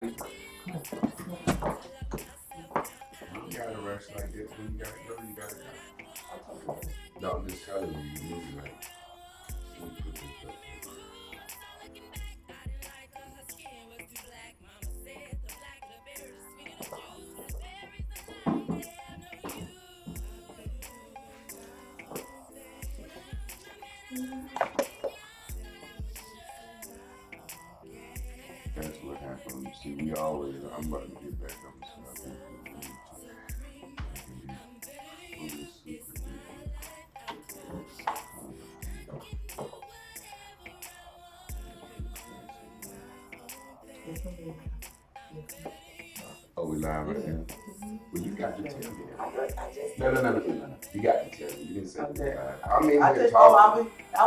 You gotta rest like this. When you gotta go, you gotta go. No, I'm just telling you, you need to like sleep with this stuff. That's what happened. See, we always, I'm about to get back on this stuff. I can be fully super Oh, we live right now. Well, you got to tell me that. No. You got to tell me. You didn't say that. I mean, I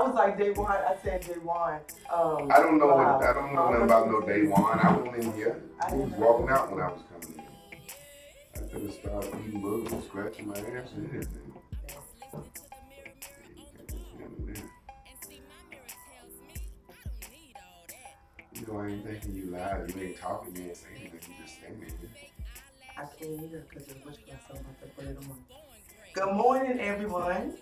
was like day one. I said day one. I don't know. I don't know nothing about no day one. I wasn't in here. I was walking out when I was coming in. I could have started eating bugs and scratching my ass and everything. You know, I ain't thinking you lied. You ain't talking. You ain't saying anything. You just standing here. I can't hear because it's whispering so much. I put it on. Good morning, everyone.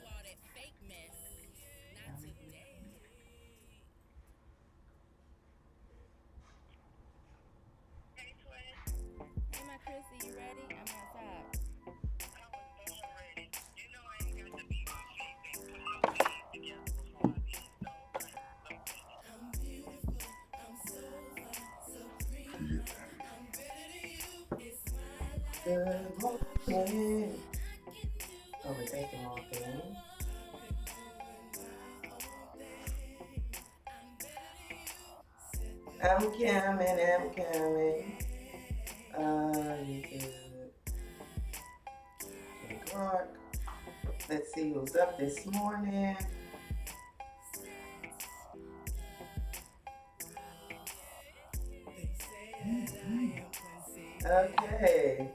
Hey, my Chrissy, you ready? I'm outside. Good morning. Oh, but that's the wrong thing. I'm coming. You good. Clark. Let's see who's up this morning. Okay.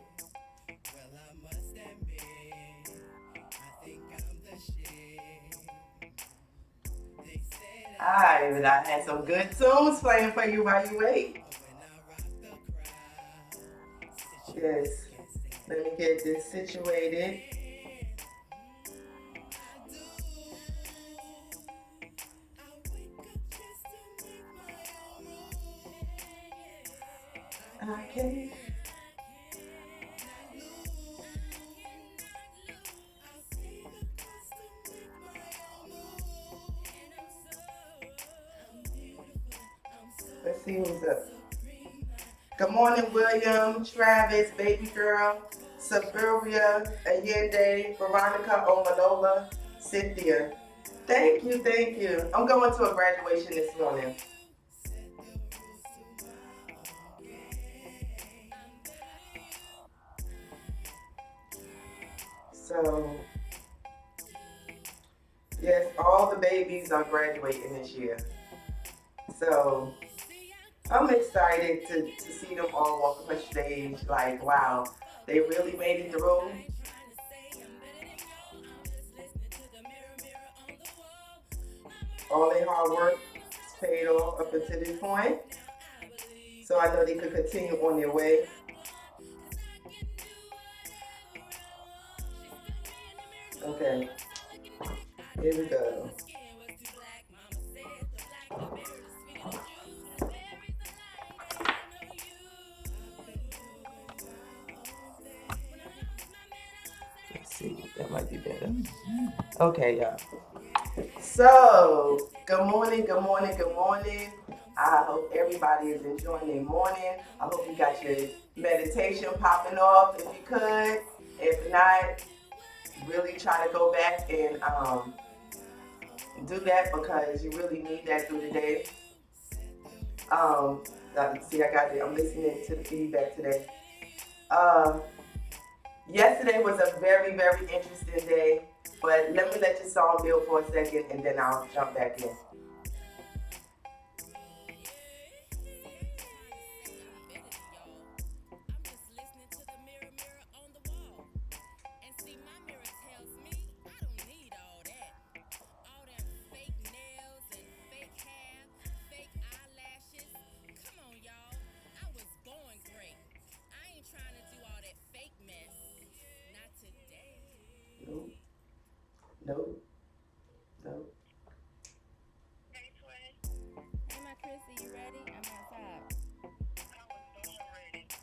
Alright, but I had some good tunes playing for you while you wait. Yes. Let me get this situated. Okay. Let's see who's up. Good morning, William, Travis, Baby Girl, Suburbia, Allende, Veronica, Omalola, Cynthia. Thank you. I'm going to a graduation this morning. So, yes, all the babies are graduating this year. So, I'm excited to see them all walk up the stage. Like, wow, they really made it through. All their hard work is paid off up until this point. So I know they could continue on their way. Okay, here we go. Let's see, that might be better. Okay, y'all. So, good morning. I hope everybody is enjoying their morning. I hope you got your meditation popping off if you could. If not, really try to go back and do that because you really need that through the day. See, I'm listening to the feedback today. Yesterday was a very, very interesting day, but let me let your song build for a second and then I'll jump back in. Come on, y'all. I was born Nope. Nope. Hey, my Chrissy, you ready? I'm outside.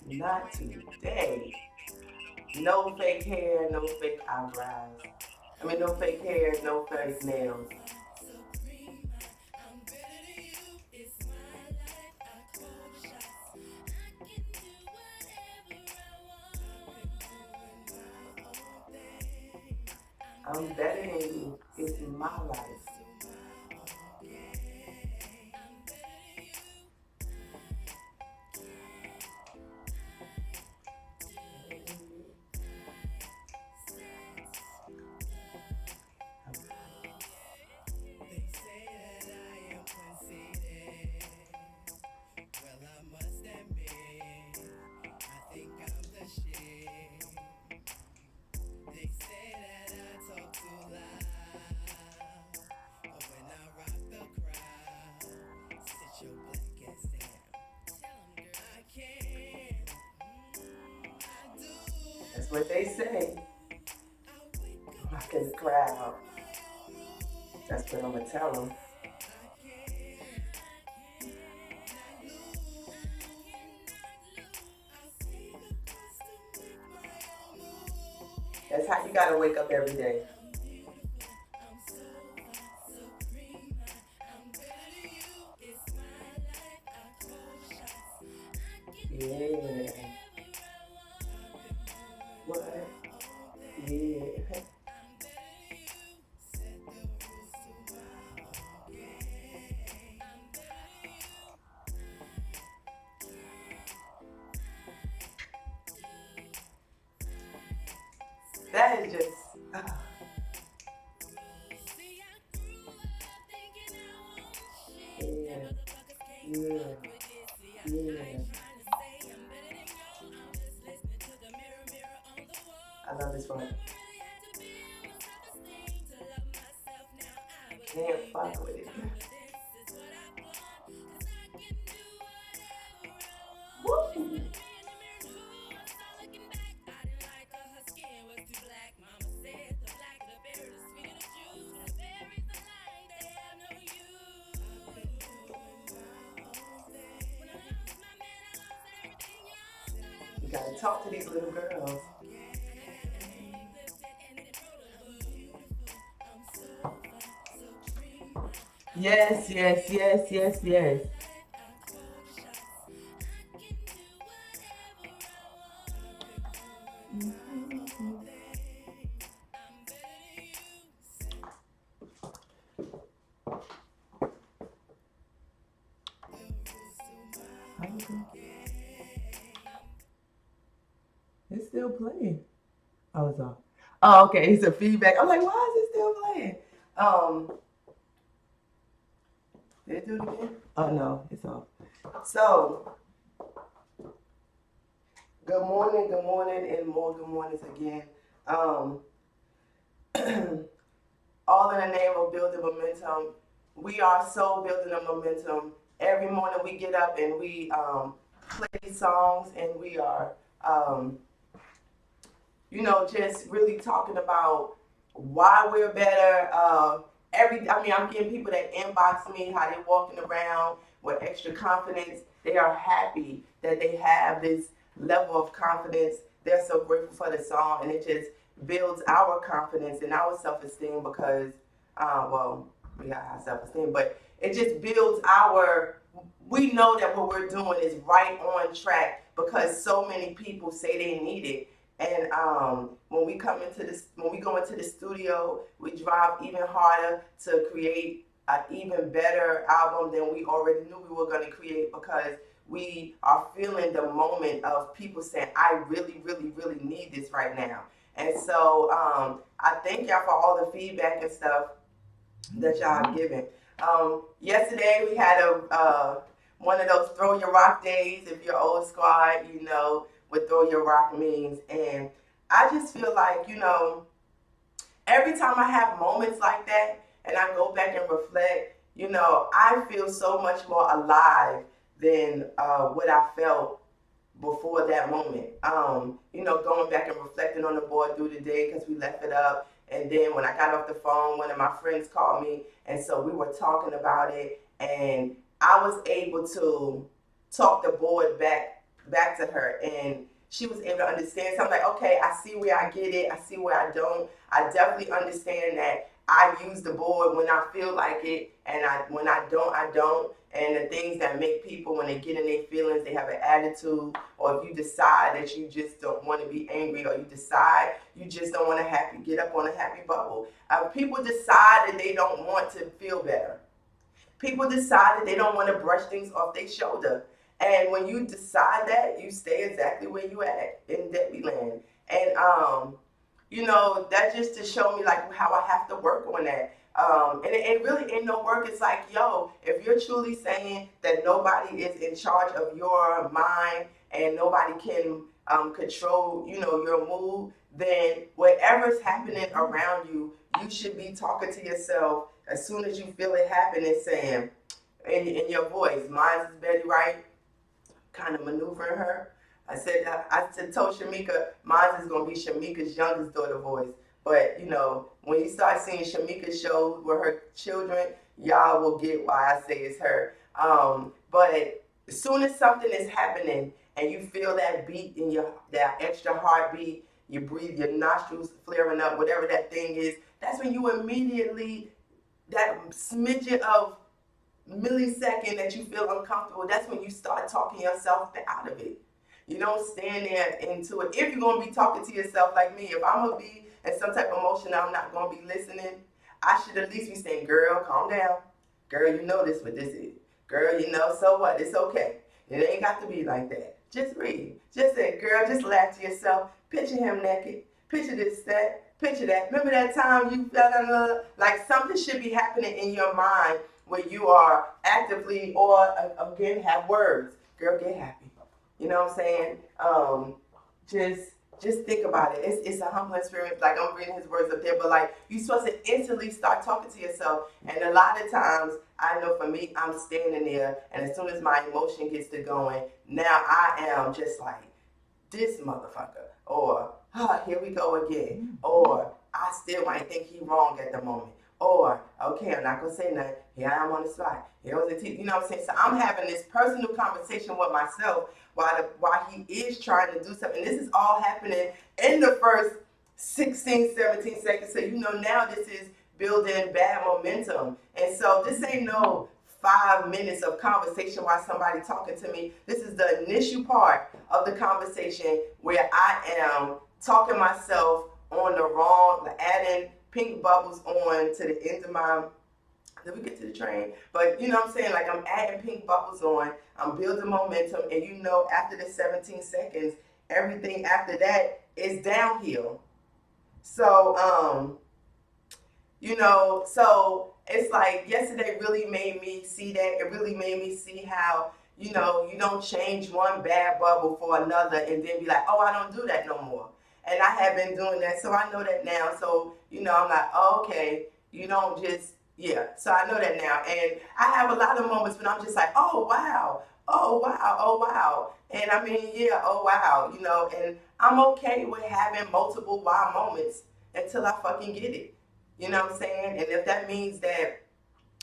Not today. No fake hair, no fake eyebrows. I mean, no fake hair, no fake nails. I'm better than you. It's my life. That's what they say. Rocking the crowd. That's what I'm gonna tell them. That's how you gotta wake up every day. Yeah. What? Yeah. That is just. Yeah. Yeah. Yeah. I love this one. Can't fuck with it. Woo! You gotta talk to these little girls. Yes, yes, yes, yes, yes. It's still playing. Oh, it's off. Oh, okay. It's a feedback. I'm like, why is it still playing? Did it do it again? Oh no, it's off. So, good morning, and more good mornings again. Um, all in the name of building momentum. We are so building a momentum. Every morning we get up and we play songs, and we are um, just really talking about why we're better. I'm getting people that inbox me how they're walking around with extra confidence. They are happy that they have this level of confidence. They're so grateful for the song, and it just builds our confidence and our self-esteem because, we got high self-esteem, but it just builds we know that what we're doing is right on track because so many people say they need it. And when we go into the studio, we drive even harder to create an even better album than we already knew we were going to create because we are feeling the moment of people saying, I really, really, really need this right now. And so I thank y'all for all the feedback and stuff that y'all have given. Yesterday we had one of those throw your rock days. If you're old squad, what throw your rock means. And I just feel like, every time I have moments like that and I go back and reflect, I feel so much more alive than what I felt before that moment. Going back and reflecting on the board through the day because we left it up And then when I got off the phone, one of my friends called me, and so we were talking about it, and I was able to talk the board back to her, and she was able to understand. So I'm like, okay, I see where I get it. I see where I don't. I definitely understand that I use the board when I feel like it, and when I don't, I don't. And the things that make people, when they get in their feelings, they have an attitude, or if you decide that you just don't want to be angry, or you decide you just don't want to get up on a happy bubble. People decide that they don't want to feel better. People decide that they don't want to brush things off their shoulder. And when you decide that, you stay exactly where you at in Debbie land. And that just to show me like how I have to work on that. And it really ain't no work. It's like, yo, if you're truly saying that nobody is in charge of your mind and nobody can control, your mood, then whatever's happening around you, you should be talking to yourself as soon as you feel it happening, saying in your voice, "Mine's is Betty Wright," kind of maneuvering her. I told Shamika, mine is gonna be Shamika's youngest daughter voice. But when you start seeing Shamika's show with her children, y'all will get why I say it's her. But as soon as something is happening and you feel that beat in that extra heartbeat, you breathe, your nostrils flaring up, whatever that thing is, that's when you immediately, that smidgen of millisecond that you feel uncomfortable, that's when you start talking yourself out of it. You don't stand there into it. If you're going to be talking to yourself like me, if I'm going to be in some type of emotion, I'm not going to be listening, I should at least be saying, "Girl, calm down. Girl, you know this what this is. Girl, so what? It's okay. It ain't got to be like that. Just breathe. Just say, girl, just laugh to yourself. Picture him naked. Picture this, that. Picture that. Remember that time you felt like something should be happening in your mind where you are actively, or again, have words. Girl, get happy. You know what I'm saying? Just think about it. It's a humbling experience. Like, I'm reading his words up there, but like, you're supposed to instantly start talking to yourself. And a lot of times, I know for me, I'm standing there, and as soon as my emotion gets to going, now I am just like, this motherfucker, or here we go again, or I still might think he wrong at the moment, or okay, I'm not gonna say nothing. Here I am on the spot. Here was the you know what I'm saying? So I'm having this personal conversation with myself while he is trying to do something. This is all happening in the first 16, 17 seconds. So now this is building bad momentum. And so this ain't no 5 minutes of conversation while somebody talking to me. This is the initial part of the conversation where I am talking myself on the wrong, adding pink bubbles on to the end of my, did we get to the train? But you know what I'm saying? Like, I'm adding pink bubbles on, I'm building momentum, and after the 17 seconds, everything after that is downhill. So, so it's like yesterday really made me see that. It really made me see how, you don't change one bad bubble for another and then be like, oh, I don't do that no more. And I have been doing that, so I know that now. So, I'm like, oh, okay, you don't just, yeah. So I know that now. And I have a lot of moments when I'm just like, oh, wow. Oh, wow. Oh, wow. And I mean, yeah, oh, wow. And I'm okay with having multiple wow moments until I fucking get it. You know what I'm saying? And if that means that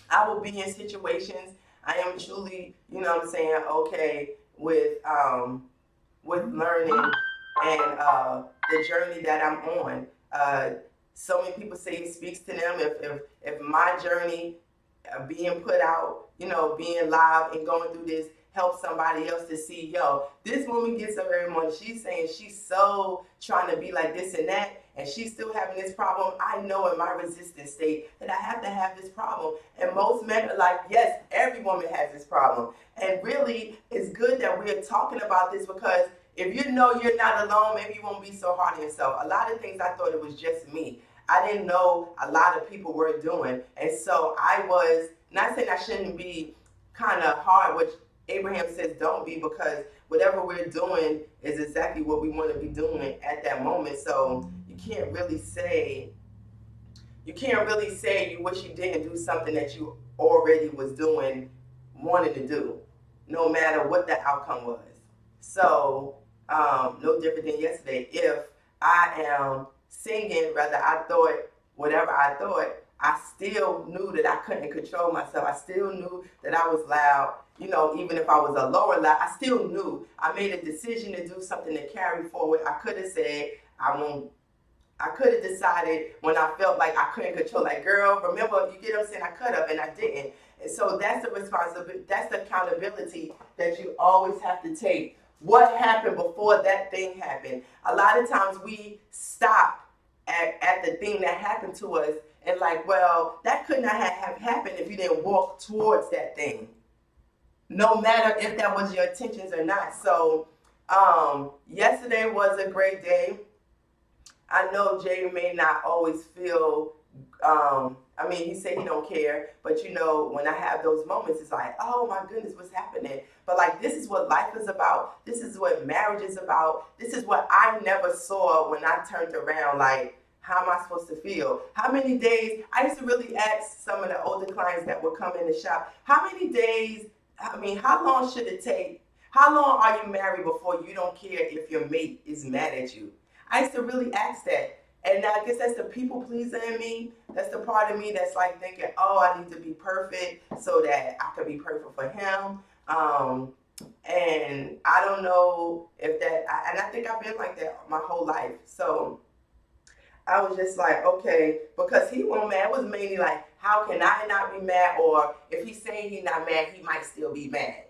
I will be in situations, I am truly, okay with learning and the journey that I'm on. So many people say it speaks to them. If my journey being put out, being live and going through this help somebody else to see, yo, this woman gets up every morning. She's saying she's so trying to be like this and that, and she's still having this problem. I know in my resistant state that I have to have this problem. And most men are like, yes, every woman has this problem. And really, it's good that we're talking about this, because if you know you're not alone, maybe you won't be so hard on yourself. A lot of things I thought it was just me. I didn't know a lot of people were doing. And so I was, not saying I shouldn't be kind of hard, which Abraham says don't be, because whatever we're doing is exactly what we want to be doing at that moment. So you can't really say you wish you didn't do something that you already was doing, wanted to do, no matter what the outcome was. So no different than yesterday. If I am singing, rather I thought whatever I thought, I still knew that I couldn't control myself. I still knew that I was loud. Even if I was a lower loud, I still knew. I made a decision to do something to carry forward. I could have said, I won't. I could have decided when I felt like I couldn't control, like, girl, remember, you get what I'm saying? I could have, and I didn't. And so that's the responsibility, that's the accountability that you always have to take. What happened before that thing happened? A lot of times we stop at the thing that happened to us and like, well, that could not have happened if you didn't walk towards that thing, no matter if that was your intentions or not. So yesterday was a great day. I know Jay may not always feel, he said he don't care, but when I have those moments, it's like, oh my goodness, what's happening? But like, this is what life is about. This is what marriage is about. This is what I never saw when I turned around. Like, how am I supposed to feel? How many days? I used to really ask some of the older clients that would come in the shop, how many days, how long should it take? How long are you married before you don't care if your mate is mad at you? I used to really ask that. And I guess that's the people pleaser in me. That's the part of me that's like thinking, oh, I need to be perfect so that I can be perfect for him. And I don't know if that, and I think I've been like that my whole life. So I was just like, okay, because he wasn't mad. It was mainly like, how can I not be mad? Or if he's saying he's not mad, he might still be mad.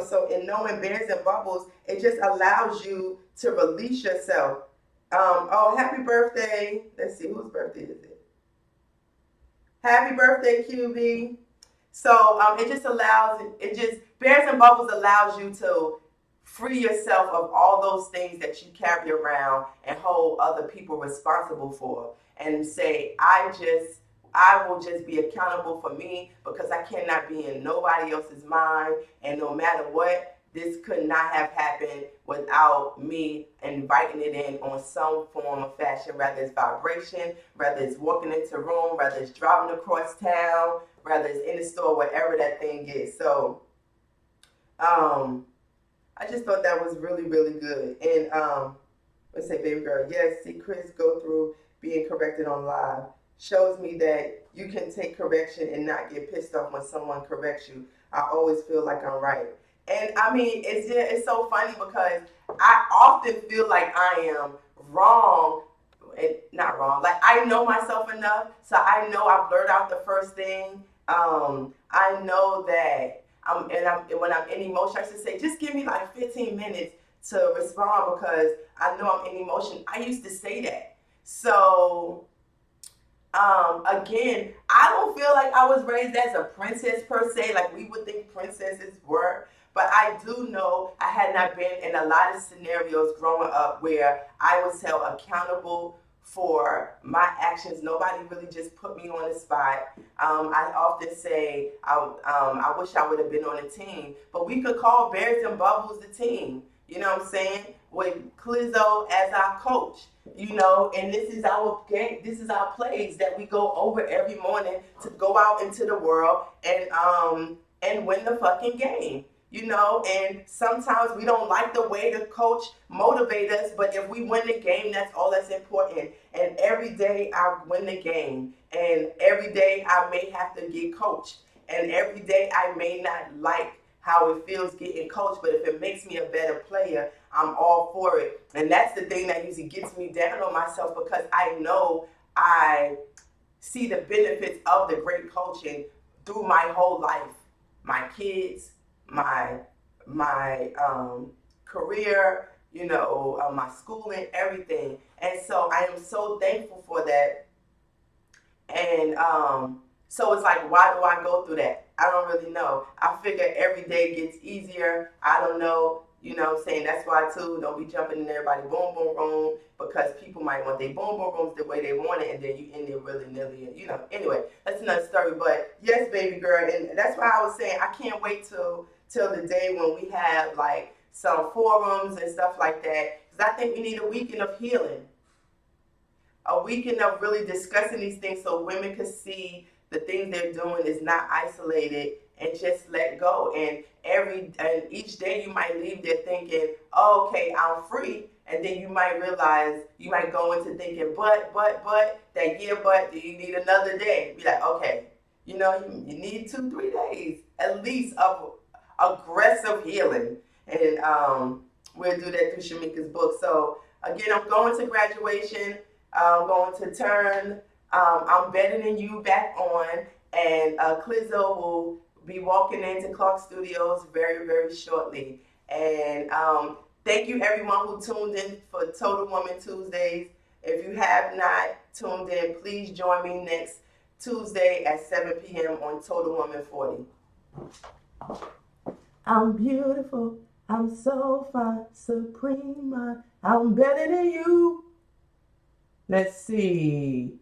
So in knowing bears and bubbles, it just allows you to release yourself. Happy birthday. Let's see, whose birthday is it? Happy birthday, QB. So Bears and Bubbles allows you to free yourself of all those things that you carry around and hold other people responsible for, and say, I will just be accountable for me, because I cannot be in nobody else's mind, and no matter what, this could not have happened without me inviting it in on some form of fashion, whether it's vibration, whether it's walking into a room, whether it's driving across town, whether it's in the store, whatever that thing is. So I just thought that was really, really good. And let's say, baby girl, yes, see Chris go through being corrected on live. Shows me that you can take correction and not get pissed off when someone corrects you. I always feel like I'm right. And it's so funny because I often feel like I am wrong, and not wrong. Like, I know myself enough, so I know I blurt out the first thing. I know that when I'm in emotion, I should say, just give me like 15 minutes to respond, because I know I'm in emotion. I used to say that. So again, I don't feel like I was raised as a princess per se, like we would think princesses were. But I do know I had not been in a lot of scenarios growing up where I was held accountable for my actions. Nobody really just put me on the spot. I often say I wish I would have been on a team, but we could call Bears and Bubbles the team. You know what I'm saying? With Clizzo as our coach, and this is our game. This is our plays that we go over every morning to go out into the world and win the fucking game. And sometimes we don't like the way the coach motivates us, but if we win the game, that's all that's important. And every day I win the game, and every day I may have to get coached, and every day I may not like how it feels getting coached, but if it makes me a better player, I'm all for it. And that's the thing that usually gets me down on myself, because I know I see the benefits of the great coaching through my whole life, my kids, my career, my schooling, everything. And so I am so thankful for that. And so it's like, why do I go through that? I don't really know. I figure every day gets easier. I don't know. What I'm saying? That's why, too, don't be jumping in everybody boom, boom, boom, because people might want their boom, boom, booms the way they want it, and then you in there willy-nilly. Anyway, that's another story. But, yes, baby girl, and that's why I was saying I can't wait till the day when we have, like, some forums and stuff like that, because I think we need a weekend of healing, a weekend of really discussing these things so women can see the things they're doing is not isolated, and just let go. And each day you might leave there thinking, oh, okay, I'm free. And then you might realize, you might go into thinking, but, do you need another day? Be like, okay, you need 2-3 days at least of aggressive healing. And we'll do that through Shamika's book. So again, I'm going to graduation. I'm going to turn I'm Better Than You back on. And Clizzo will be walking into Clark Studios very, very shortly. And thank you everyone who tuned in for Total Woman Tuesdays. If you have not tuned in, please join me next Tuesday at 7 p.m. on Total Woman 40. I'm beautiful. I'm so fine, supreme. I'm better than you. Let's see.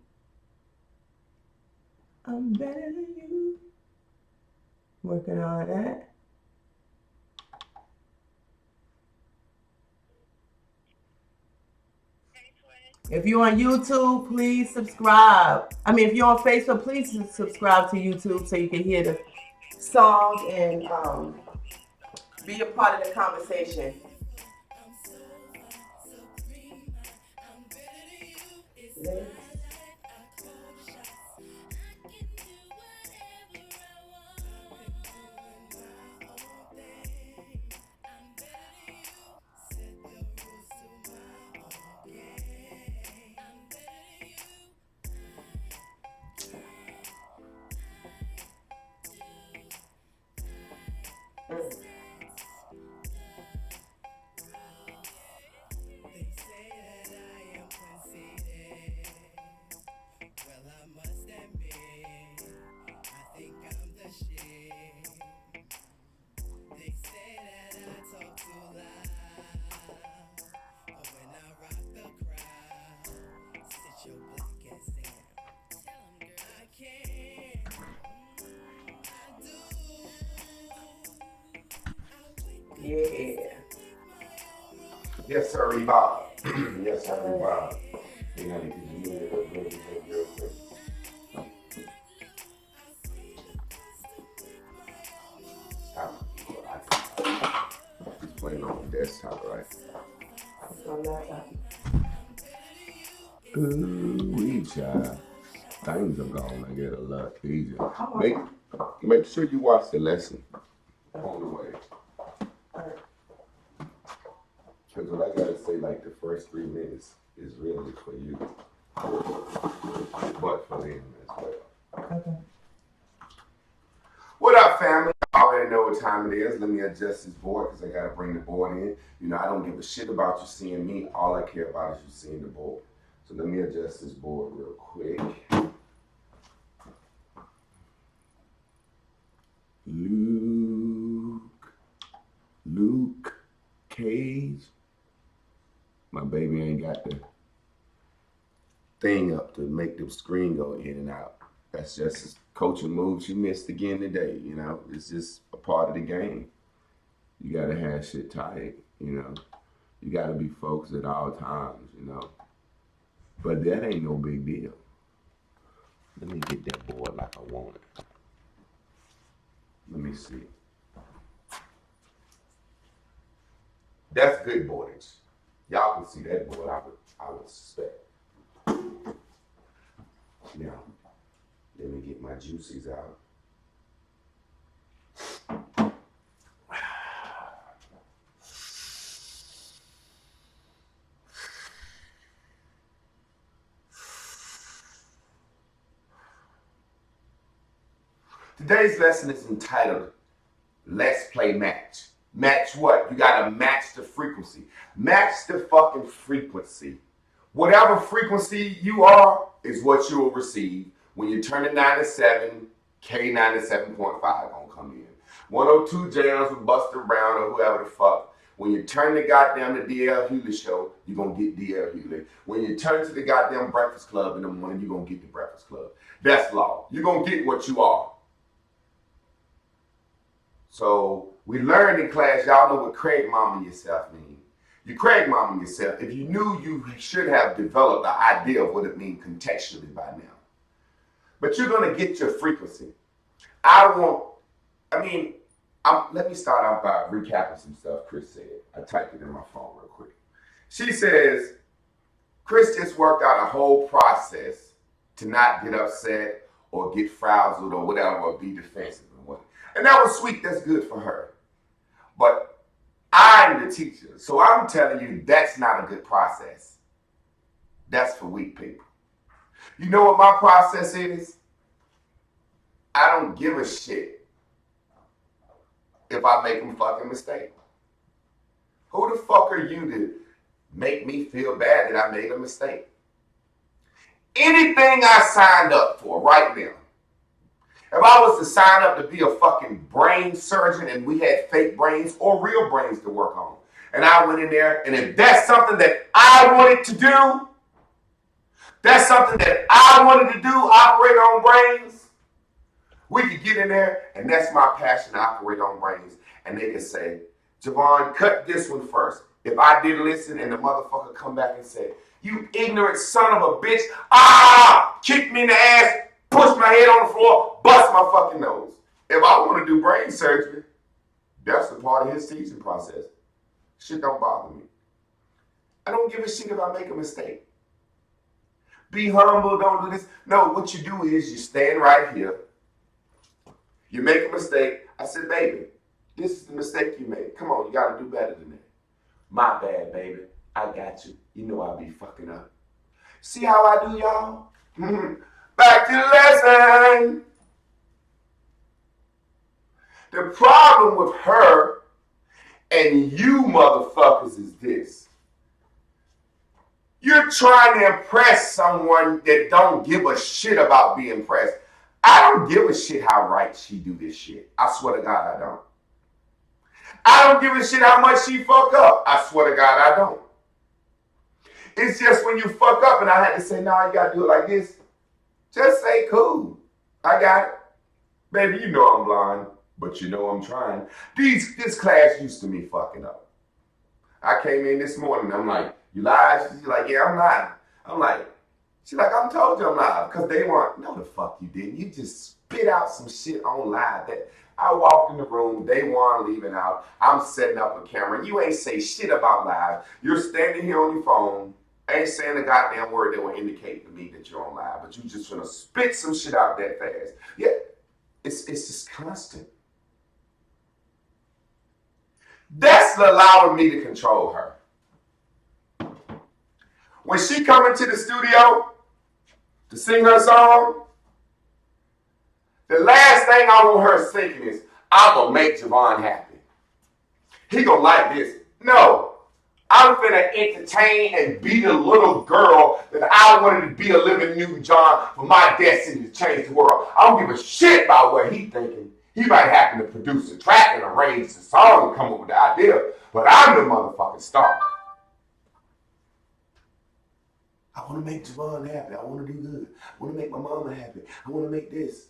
I'm better than you. Working on that. If you're on YouTube, please subscribe. If you're on Facebook, please subscribe to YouTube so you can hear the song and be a part of the conversation. Yeah. Yes, sir, Bob. Yes, sir, Bob. You know, you can do it real quick. He's playing on the desktop, right? On laptop. Ooh, we child. Things are gonna get a lot easier. Make sure you watch the lesson on the way. Because what I gotta say, like the first 3 minutes is really for you, but for them as well. Okay. What up, family? I already know what time it is. Let me adjust this board because I gotta bring the board in. You know, I don't give a shit about you seeing me. All I care about is you seeing the board. So let me adjust this board real quick. Luke Cage. My baby ain't got the thing up to make the screen go in and out. That's just a coaching move she missed again today, you know. It's just a part of the game. You gotta have shit tight, you know. You gotta be focused at all times, you know. But that ain't no big deal. Let me get that board like I want it. Let me see. That's good boardage. Y'all can see that board, I would suspect. Now, let me get my juices out. Today's lesson is entitled, Let's Play Match. Match what? You gotta match the frequency. Match the fucking frequency. Whatever frequency you are is what you will receive. When you turn to 97, K97.5 gonna come in. 102 jams with Buster Brown or whoever the fuck. When you turn the goddamn the DL Hewley show, you're gonna get DL Hewley. When you turn to the goddamn Breakfast Club in the morning, you're gonna get the Breakfast Club. That's law. You're gonna get what you are. So we learned in class, y'all know what Craig Mama yourself means. You Craig Mama yourself. If you knew, you should have developed the idea of what it means contextually by now. But you're gonna get your frequency. I want I mean, let me start out by recapping some stuff Chris said. I typed it in my phone real quick. She says, Chris just worked out a whole process to not get upset or get frazzled or whatever, or be defensive and whatnot. And that was sweet. That's good for her. But I'm the teacher, so I'm telling you that's not a good process. That's for weak people. You know what my process is? I don't give a shit if I make a fucking mistake. Who the fuck are you to make me feel bad that I made a mistake? Anything I signed up for right now, if I was to sign up to be a fucking brain surgeon and we had fake brains or real brains to work on, and I went in there, and if that's something that I wanted to do, that's something that I wanted to do, operate on brains, we could get in there, and that's my passion, to operate on brains. And they could say, Javon, cut this one first. If I did listen and the motherfucker come back and say, you ignorant son of a bitch, kick me in the ass, push my head on the floor, bust my fucking nose. If I want to do brain surgery, that's the part of his teaching process. Shit don't bother me. I don't give a shit if I make a mistake. Be humble, don't do this. No, what you do is you stand right here. You make a mistake. I said, baby, this is the mistake you made. Come on, you got to do better than that. My bad, baby. I got you. You know I be fucking up. See how I do, y'all? Back to the lesson. The problem with her and you motherfuckers is this. You're trying to impress someone that don't give a shit about being impressed. I don't give a shit how right she do this shit. I swear to God I don't. I don't give a shit how much she fuck up. I swear to God I don't. It's just when you fuck up and I had to say, no, you gotta do it like this. Just say, cool. I got it. Baby, you know I'm blind, but you know I'm trying. This class used to me fucking up. I came in this morning, I'm like, you lied? She's like, yeah, I'm lying. I'm like, she's like, I told you I'm lying. Because they want, no the fuck you didn't. You just spit out some shit on live. That I walked in the room, they weren't leaving out. I'm setting up a camera. You ain't say shit about live. You're standing here on your phone, ain't saying a goddamn word that will indicate to me that you're on live. But you just gonna spit some shit out that fast. Yeah, it's just constant. That's allowing me to control her. When she come into the studio to sing her song, the last thing I want her thinking is, I'm going to make Javon happy. He going to like this. No, I'm going to entertain and be the little girl that I wanted to be, a living new John for my destiny to change the world. I don't give a shit about what he's thinking. He might happen to produce a track and arrange the song and come up with the idea, but I'm the motherfucking star. I want to make Javon happy. I want to do good. I want to make my mama happy. I want to make this.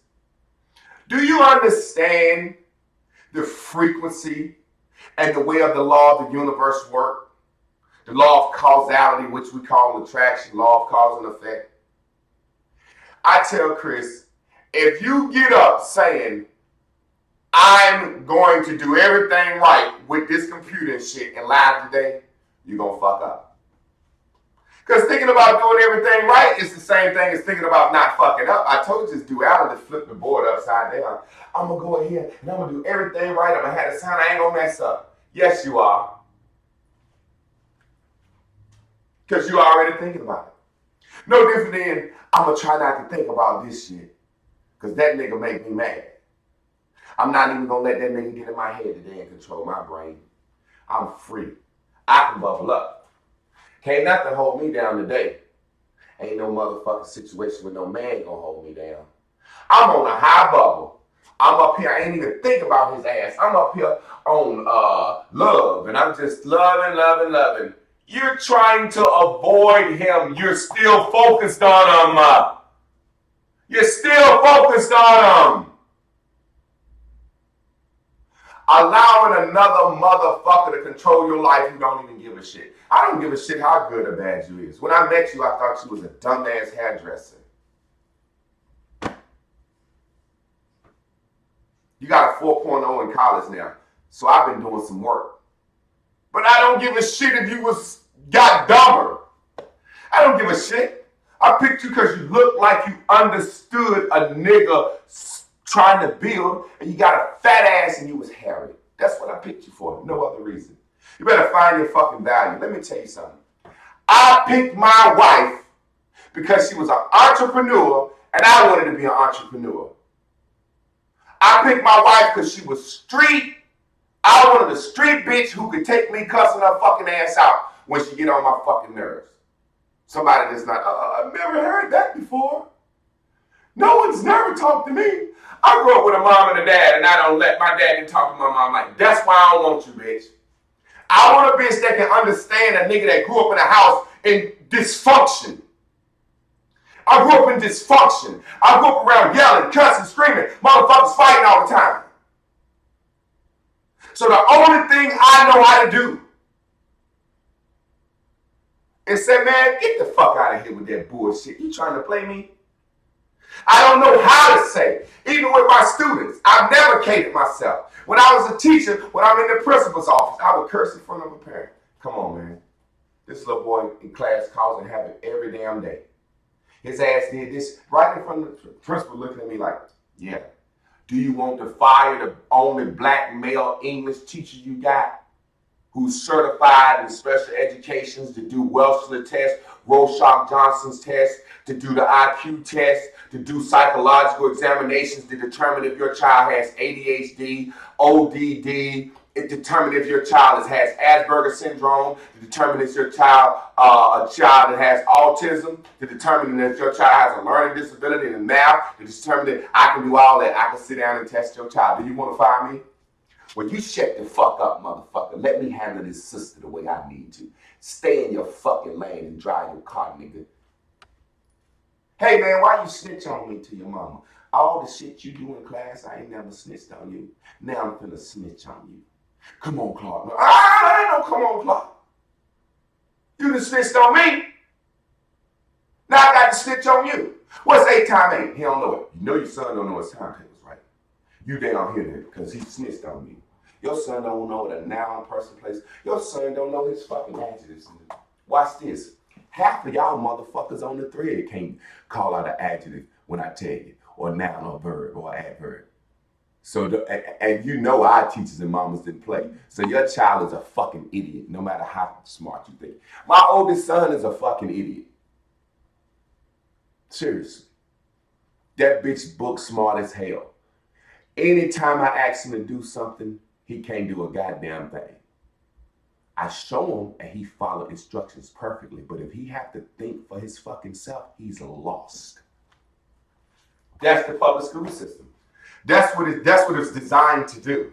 Do you understand the frequency and the way of the law of the universe work? The law of causality, which we call attraction, law of cause and effect. I tell Chris, if you get up saying, I'm going to do everything right with this computer and shit and live today, you're going to fuck up. Because thinking about doing everything right is the same thing as thinking about not fucking up. I told you this duality, flip the board upside down. I'm going to go ahead and I'm going to do everything right. I'm going to have the sound. I ain't going to mess up. Yes, you are. Because you're already thinking about it. No different than I'm going to try not to think about this shit. Because that nigga make me mad. I'm not even going to let that nigga get in my head today and control my brain. I'm free. I can bubble up. Can't nothing hold me down today. Ain't no motherfucking situation with no man gonna hold me down. I'm on a high bubble. I'm up here, I ain't even think about his ass. I'm up here on love, and I'm just loving. You're trying to avoid him. You're still focused on him. You're still focused on him. Allowing another motherfucker to control your life, you don't even give a shit. I don't give a shit how good or bad you is. When I met you, I thought you was a dumbass hairdresser. You got a 4.0 know in college now. So I've been doing some work. But I don't give a shit if you got dumber. I don't give a shit. I picked you because you look like you understood a nigga trying to build, and you got a fat ass and you was hairy. That's what I picked you for, no other reason. You better find your fucking value. Let me tell you something. I picked my wife because she was an entrepreneur and I wanted to be an entrepreneur. I picked my wife because she was street. I wanted a street bitch who could take me cussing her fucking ass out when she get on my fucking nerves. Somebody that's not, I've never heard that before. No one's never talked to me. I grew up with a mom and a dad, and I don't let my dad talk to my mom like, that's why I don't want you, bitch. I want a bitch that can understand a nigga that grew up in a house in dysfunction. I grew up in dysfunction. I grew up around yelling, cussing, screaming, motherfuckers fighting all the time. So the only thing I know how to do is say, man, get the fuck out of here with that bullshit. You trying to play me? I don't know how to say. Even with my students, I've never catered myself. When I was a teacher, when I'm in the principal's office, I would curse in front of a parent. Come on, man. This little boy in class causing havoc every damn day. His ass did this right in front of the principal looking at me like, yeah. Do you want to fire the only black male English teacher you got? Who's certified in special educations to do Welshler test, Rorschach-Johnson's test, to do the IQ test, to do psychological examinations to determine if your child has ADHD, ODD, it determines if your child has Asperger's syndrome, to determine if your child a child that has autism, to determine if your child has a learning disability in math, to determine that I can do all that. I can sit down and test your child. Do you want to fire me? Well, you shut the fuck up, motherfucker. Let me handle this sister the way I need to. Stay in your fucking lane and drive your car, nigga. Hey, man, why you snitch on me to your mama? All the shit you do in class, I ain't never snitched on you. Now I'm finna snitch on you. Come on, Clark. I ain't no come on, Clark. You done snitched on me. Now I got to snitch on you. What's 8 times 8? He don't know it. You know your son don't know his timetables, right? You down here then because he snitched on me. Your son don't know what a noun, person, place. Your son don't know his fucking adjectives. Watch this. Half of y'all motherfuckers on the thread can't call out an adjective when I tell you, or noun or verb or adverb. So, and you know our teachers and mamas didn't play. So your child is a fucking idiot, no matter how smart you think. My oldest son is a fucking idiot. Seriously. That bitch book smart as hell. Anytime I ask him to do something, he can't do a goddamn thing. I show him and he follow instructions perfectly, but if he have to think for his fucking self, he's lost. That's the public school system. That's what it's designed to do.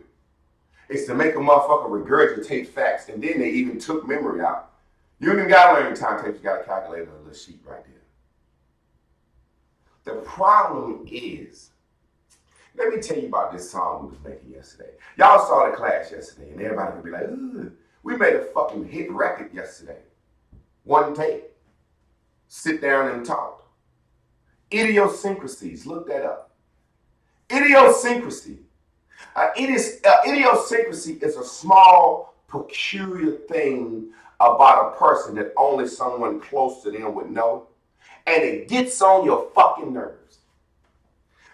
It's to make a motherfucker regurgitate facts, and then they even took memory out. You ain't even gotta learn your timetables, you got a calculator on a little sheet right there. The problem is, let me tell you about this song we was making yesterday. Y'all saw the class yesterday, and everybody would be like, ugh. We made a fucking hit record yesterday. One take. Sit down and talk. Idiosyncrasies. Look that up. Idiosyncrasy. Idiosyncrasy is a small, peculiar thing about a person that only someone close to them would know. And it gets on your fucking nerves.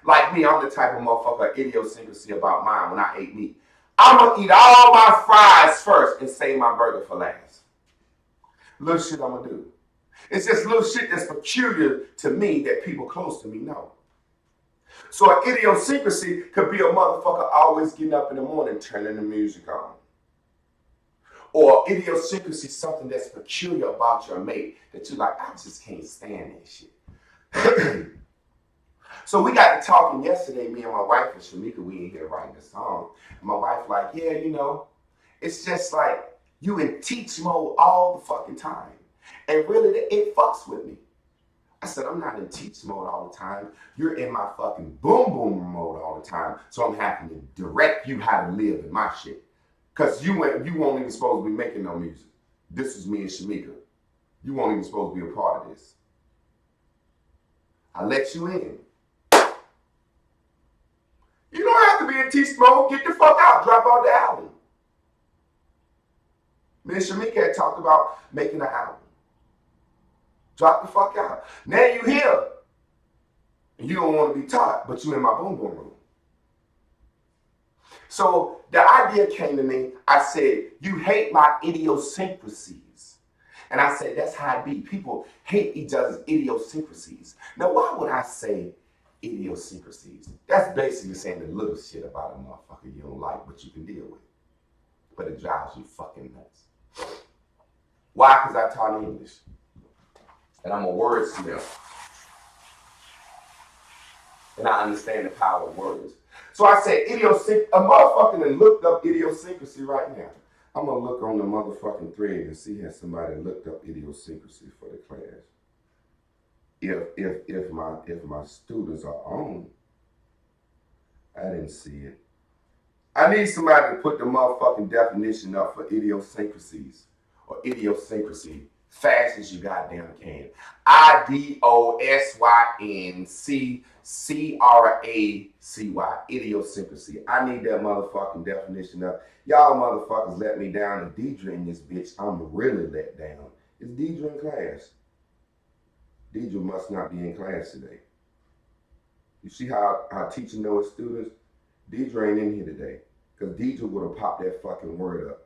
Like me, I'm the type of motherfucker idiosyncrasy about mine when I ate meat. I'm going to eat all my fries first and save my burger for last. Little shit I'm going to do. It's just little shit that's peculiar to me that people close to me know. So an idiosyncrasy could be a motherfucker always getting up in the morning turning the music on. Or idiosyncrasy is something that's peculiar about your mate that you're like, I just can't stand that shit. So we got to talking yesterday, me and my wife and Shamika, we in here writing a song. And my wife like, yeah, you know, it's just like you in teach mode all the fucking time. And really, it fucks with me. I said, I'm not in teach mode all the time. You're in my fucking boom boom mode all the time. So I'm having to direct you how to live in my shit. Because you won't even supposed to be making no music. This is me and Shamika. You won't even supposed to be a part of this. I let you in. You know have to be in T-Smoke. Get the fuck out. Drop out the album. Me and Shamika had talked about making an album. Drop the fuck out. Now you here. And you don't want to be taught, but you in my boom boom room. So the idea came to me. I said, you hate my idiosyncrasies. And I said, that's how it be. People hate each other's idiosyncrasies. Now, why would I say idiosyncrasies? That's basically saying the little shit about a motherfucker you don't like, but you can deal with. But it drives you fucking nuts. Why? Because I taught English. And I'm a wordsmith. And I understand the power of words. So I said, a motherfucker that looked up idiosyncrasy right now. I'm going to look on the motherfucking thread and see if somebody looked up idiosyncrasy for the class. If my students are on, I didn't see it. I need somebody to put the motherfucking definition up for idiosyncrasies or idiosyncrasy fast as you goddamn can. idiosyncracy, idiosyncrasy. I need that motherfucking definition up. Y'all motherfuckers let me down, and Deidre in this bitch, I'm really let down. Is Deidre in class? Deidre must not be in class today. You see how teacher knows students? Deidre ain't in here today, because Deidre would have popped that fucking word up.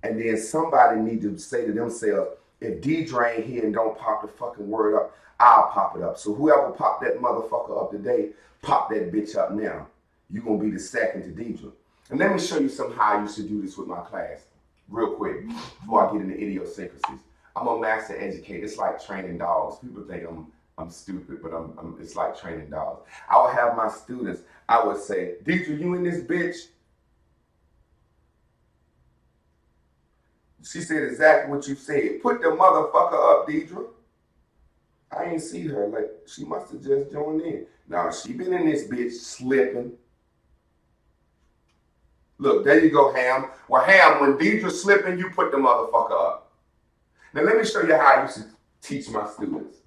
And then somebody need to say to themselves, if Deidre ain't here and don't pop the fucking word up, I'll pop it up. So whoever popped that motherfucker up today, pop that bitch up now. You're going to be the second to Deidre. And let me show you how I used to do this with my class real quick before I get into idiosyncrasies. I'm a master educator. It's like training dogs. People think I'm stupid, but it's like training dogs. I would have my students, I would say, Deidre, you in this bitch? She said exactly what you said. Put the motherfucker up, Deidre. I ain't see her. Like, she must have just joined in. Now, she been in this bitch slipping. Look, there you go, Ham. Well, Ham, when Deidre's slipping, you put the motherfucker up. Now, let me show you how I used to teach my students.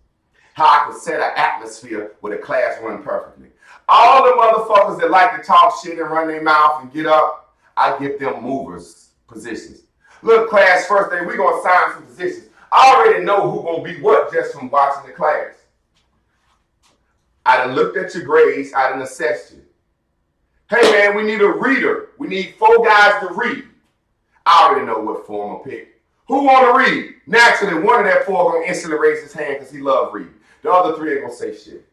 How I could set an atmosphere where the class run perfectly. All the motherfuckers that like to talk shit and run their mouth and get up, I give them movers positions. Look, class, first day, we're going to assign some positions. I already know who's going to be what just from watching the class. I done looked at your grades. I done assessed you. Hey, man, we need a reader. We need 4 guys to read. I already know what form to pick. Who want to read? Naturally, one of that 4 going to instantly raise his hand because he loves reading. The other 3 ain't going to say shit.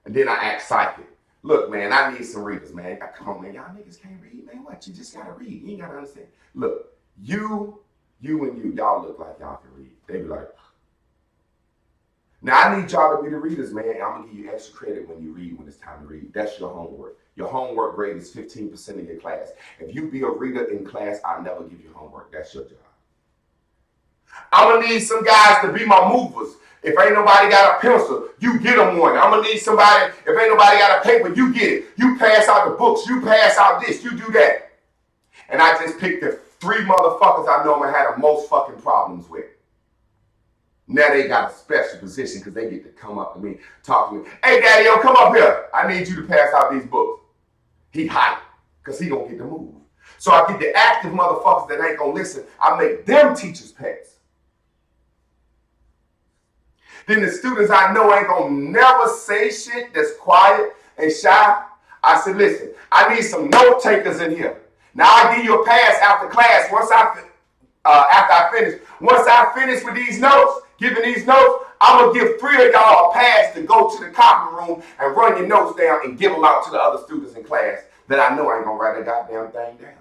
And then I act psychic. Look, man, I need some readers, man. Come on, man. Y'all niggas can't read, man. What? You just got to read. You ain't got to understand. Look. You, y'all look like y'all can read. They be like, now I need y'all to be the readers, man. I'm gonna give you extra credit when you read when it's time to read. That's your homework. Your homework grade is 15% of your class. If you be a reader in class, I'll never give you homework. That's your job. I'm gonna need some guys to be my movers. If ain't nobody got a pencil, you get them one. I'm gonna need somebody, if ain't nobody got a paper, you get it. You pass out the books, you pass out this, you do that. And I just picked the 3 motherfuckers I know I'm gonna have the most fucking problems with. Now they got a special position because they get to come up to me, talk to me. Hey, Daddy, yo, come up here. I need you to pass out these books. He hyped because he gonna get to move. So I get the active motherfuckers that ain't gonna listen. I make them teachers pass. Then the students I know ain't gonna never say shit that's quiet and shy. I said, listen, I need some note takers in here. Now I give you a pass after class after I finish. Once I finish with these notes, giving these notes, I'm gonna give 3 of y'all a pass to go to the copy room and run your notes down and give them out to the other students in class that I know ain't gonna write a goddamn thing down.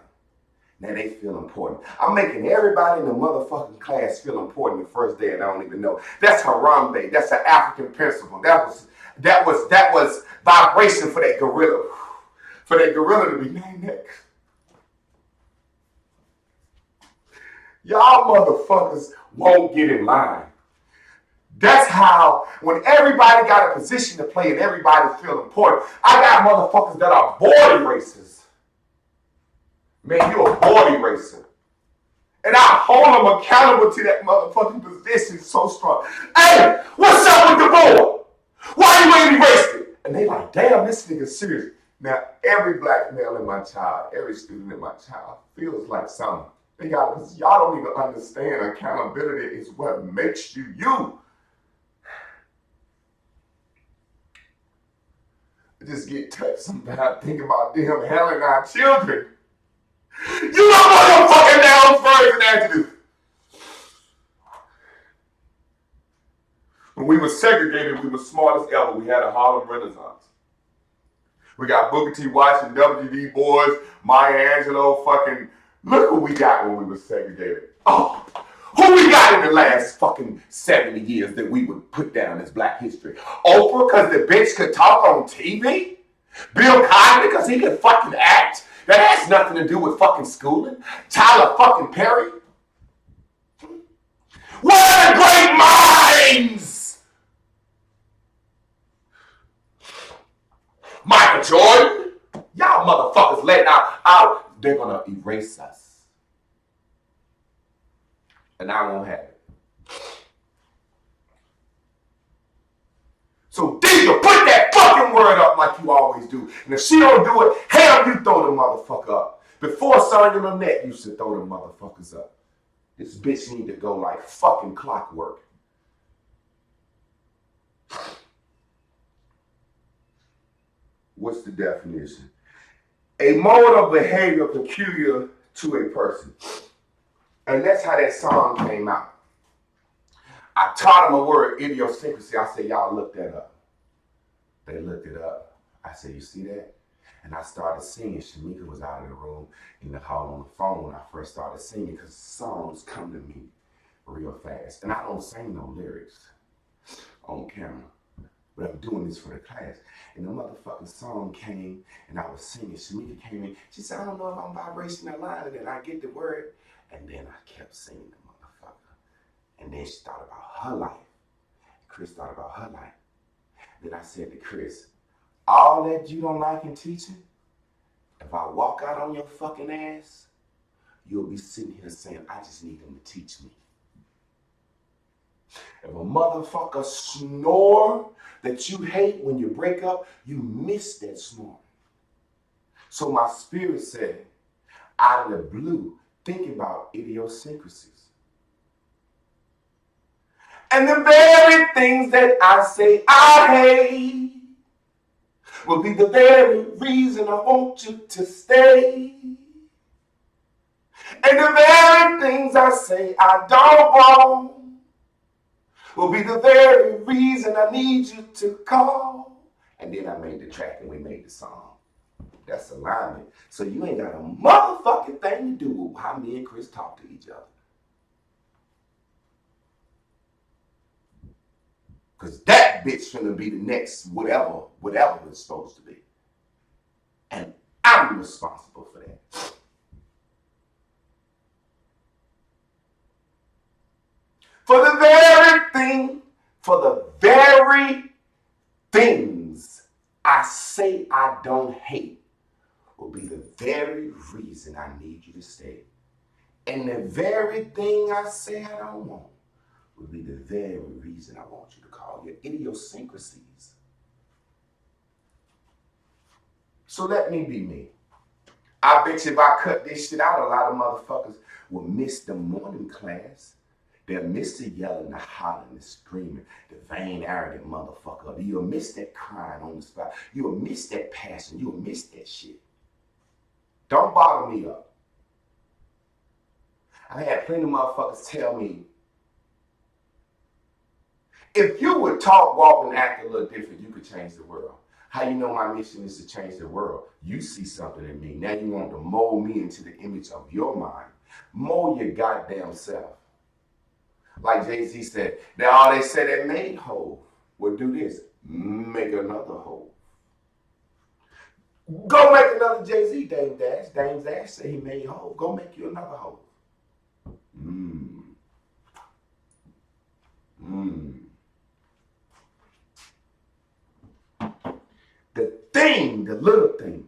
Now they feel important. I'm making everybody in the motherfucking class feel important the first day and I don't even know. That's Harambe. That's an African principle. That was vibration for that gorilla. For that gorilla to be named next. Y'all motherfuckers won't get in line. That's how, when everybody got a position to play and everybody feel important, I got motherfuckers that are board erasers. Man, you a board eraser. And I hold them accountable to that motherfucking position so strong. Hey, what's up with the board? Why you ain't erased it? And they like, damn, this nigga's serious. Now, every black male in my child, every student in my child feels like something. Because y'all don't even understand accountability is what makes you you. I just get touched sometimes thinking about them handling our children. You don't want your fucking down first and after this. When we were segregated, we were smart as ever. We had a Harlem Renaissance. We got Booker T. Washington, W.D. Boys, Maya Angelou, fucking. Look what we got when we were segregated. Oh, who we got in the last fucking 70 years that we would put down as black history? Oprah, because the bitch could talk on TV? Bill Cosby, because he could fucking act? That has nothing to do with fucking schooling. Tyler fucking Perry? What are great minds? Michael Jordan? Y'all motherfuckers letting out. They're gonna erase us. And I won't have it. So Deidre, put that fucking word up like you always do. And if she don't do it, hell, you throw the motherfucker up. Before Sonya Lynette used to throw the motherfuckers up. This bitch need to go like fucking clockwork. What's the definition? A mode of behavior peculiar to a person. And that's how that song came out. I taught them a word, idiosyncrasy. I said, y'all look that up. They looked it up. I said, you see that? And I started singing. Shamika was out of the room in the hall on the phone when I first started singing because songs come to me real fast. And I don't sing no lyrics on camera. But I'm doing this for the class. And the motherfucking song came and I was singing. Shamika came in. She said, I don't know if I'm vibration that line. And then I get the word. And then I kept singing the motherfucker. And then she thought about her life. Chris thought about her life. Then I said to Chris, all that you don't like in teaching, if I walk out on your fucking ass, you'll be sitting here saying, I just need them to teach me. If a motherfucker snore that you hate when you break up, you miss that snoring. So my spirit said, out of the blue, think about idiosyncrasies. And the very things that I say I hate will be the very reason I want you to stay. And the very things I say I don't want will be the very reason I need you to call. And then I made the track and we made the song. That's alignment. So you ain't got a motherfucking thing to do with how me and Chris talk to each other. Because that bitch finna be the next whatever it's supposed to be. And I'm responsible for that. For the very things I say I don't hate will be the very reason I need you to stay. And the very thing I say I don't want will be the very reason I want you to call. Your idiosyncrasies. So let me be me. I bet you if I cut this shit out, a lot of motherfuckers will miss the morning class. They'll miss the yelling, the hollering, the screaming, the vain, arrogant motherfucker. You'll miss that crying on the spot. You'll miss that passion. You'll miss that shit. Don't bother me up. I had plenty of motherfuckers tell me, if you would talk, walk, and act a little different, you could change the world. How you know my mission is to change the world? You see something in me. Now you want to mold me into the image of your mind. Mold your goddamn self. Like Jay-Z said, now all they said that made whole would do this. Make another whole. Go make another Jay-Z, Dame Dash. Dame Dash said he made whole. Go make you another whole. The thing, the little thing.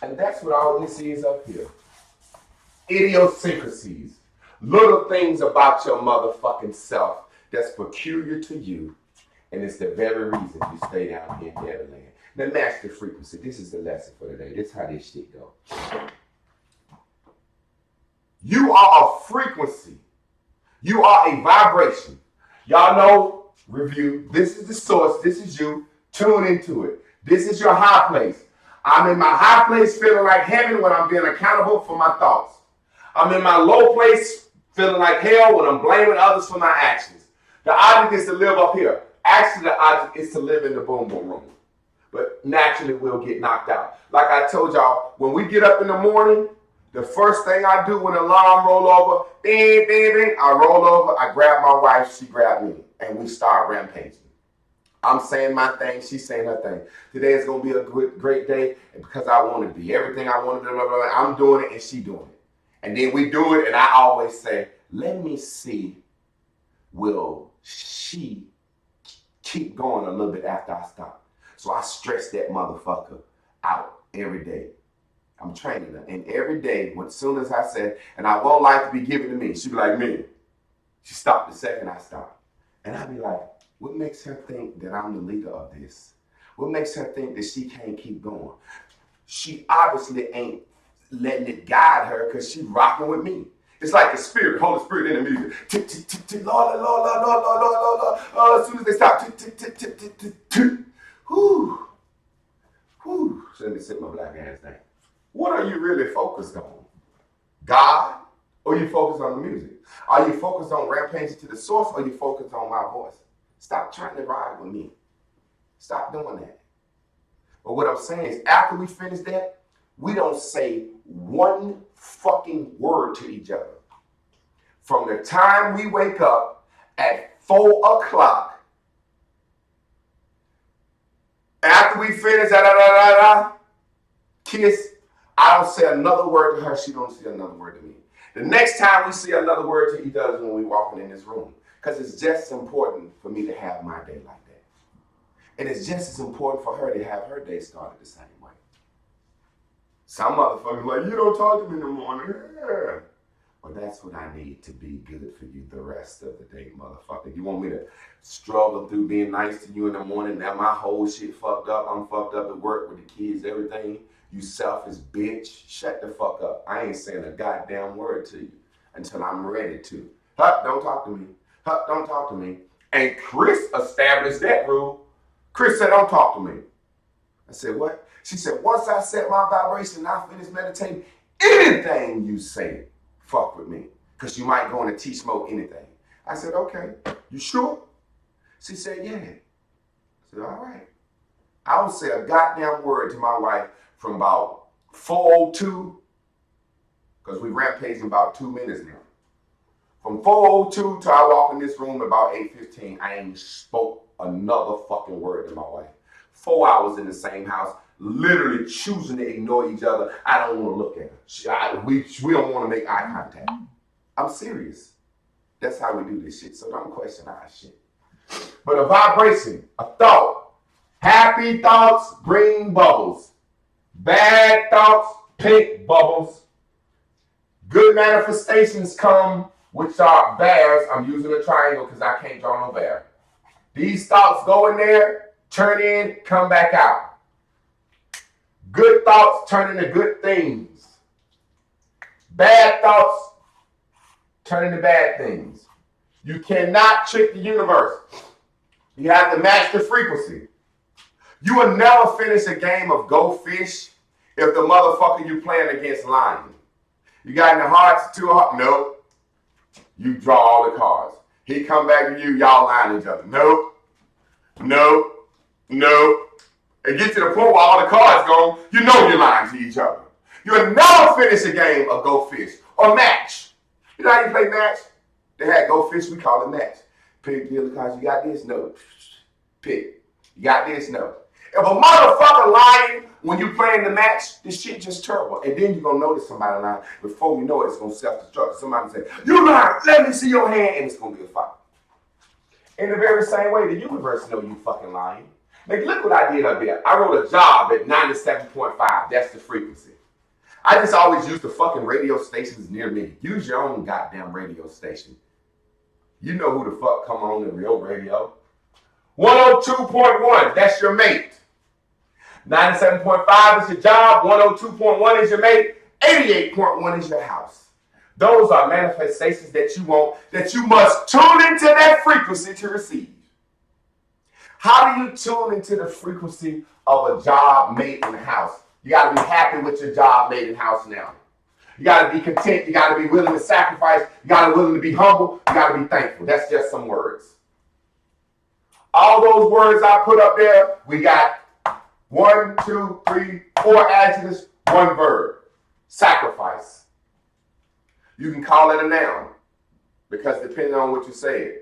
And that's what all this is up here. Idiosyncrasies. Little things about your motherfucking self that's peculiar to you. And it's the very reason you stay down here in Deadland. The master frequency. This is the lesson for today. This is how this shit go. You are a frequency. You are a vibration. Y'all know, review. This is the source. This is you. Tune into it. This is your high place. I'm in my high place feeling like heaven when I'm being accountable for my thoughts. I'm in my low place feeling like hell when I'm blaming others for my actions. The object is to live up here. Actually, the object is to live in the boom boom room. But naturally, we'll get knocked out. Like I told y'all, when we get up in the morning, the first thing I do when the alarm roll over, bing, bing, bing, I roll over, I grab my wife, she grabbed me, and we start rampaging. I'm saying my thing, she's saying her thing. Today is going to be a great day because I want to be everything I want to do. I'm doing it and she doing it. And then we do it and I always say, let me see, will she keep going a little bit after I stop? So I stretch that motherfucker out every day. I'm training her. And every day, as soon as I said, and I want life to be given to me, she'd be like, me. She stopped the second I stopped. And I'd be like, what makes her think that I'm the leader of this? What makes her think that she can't keep going? She obviously ain't letting it guide her because she's rocking with me. It's like the spirit, Holy Spirit in the music. Tick, tick, tick, tick, Lord, Lord, Lord, Lord, Lord, Lord, Lord, Lord. As soon as they stop, tick, tick, tick, tick, tick, tick, tick. Whew. Whew. So let me sit my black ass down. What are you really focused on? God? Or you focused on the music? Are you focused on rampaging to the source or you focused on my voice? Stop trying to ride with me. Stop doing that. But what I'm saying is after we finish that, we don't say one fucking word to each other. From the time we wake up at 4 o'clock, after we finish, kiss, I don't say another word to her. She don't say another word to me. The next time we say another word to each other is when we walking in this room. Because it's just as important for me to have my day like that. And it's just as important for her to have her day started the same way. Some motherfuckers like, you don't talk to me in the morning. Yeah. Well, that's what I need to be good for you the rest of the day, motherfucker. You want me to struggle through being nice to you in the morning? Now my whole shit fucked up. I'm fucked up at work with the kids, everything. You selfish bitch. Shut the fuck up. I ain't saying a goddamn word to you until I'm ready to. Don't talk to me. Don't talk to me. And Chris established that rule. Chris said, don't talk to me. I said, what? She said, once I set my vibration and I finish meditating, anything you say, fuck with me. Because you might go into teach mode anything. I said, okay. You sure? She said, yeah. I said, all right. I would say a goddamn word to my wife from about 4:02, because we rampaging about 2 minutes now. From 4:02 till I walk in this room about 8:15, I ain't spoke another fucking word to my wife. 4 hours in the same house, literally choosing to ignore each other. I don't want to look at her. We don't want to make eye contact. I'm serious. That's how we do this shit. So don't question our shit. But a vibration, a thought. Happy thoughts bring bubbles. Bad thoughts pink bubbles. Good manifestations come, which are bears. I'm using a triangle because I can't draw no bear. These thoughts go in there, turn in, come back out. Good thoughts turn into good things. Bad thoughts turn into bad things. You cannot trick the universe. You have to match the frequency. You will never finish a game of Go Fish if the motherfucker you playing against lying. You got any hearts, 2 hearts? Nope. You draw all the cards. He come back to you, y'all lying to each other. Nope. Nope. Nope. And get to the point where all the cards gone, you know you're lying to each other. You'll never finish a game of Go Fish or match. You know how you play match? They had Go Fish, we call it match. Pick deal the cards. You got this? No. Pick. You got this? No. If a motherfucker lying when you playing the match, this shit just terrible. And then you're going to notice somebody lying. Before you know it, it's going to self-destruct. Somebody say, you lying, let me see your hand, and it's going to be a fight. In the very same way, the universe know you fucking lying. Like, look what I did up there. I wrote a job at 97.5. That's the frequency. I just always use the fucking radio stations near me. Use your own goddamn radio station. You know who the fuck come on the real radio. 102.1, that's your mate. 97.5 is your job, 102.1 is your mate, 88.1 is your house. Those are manifestations that you want, that you must tune into that frequency to receive. How do you tune into the frequency of a job made in house? You got to be happy with your job made in house now. You got to be content. You got to be willing to sacrifice. You got to be willing to be humble. You got to be thankful. That's just some words. All those words I put up there, we got 1, 2, 3, 4 adjectives, 1 verb. Sacrifice. You can call it a noun because depending on what you say,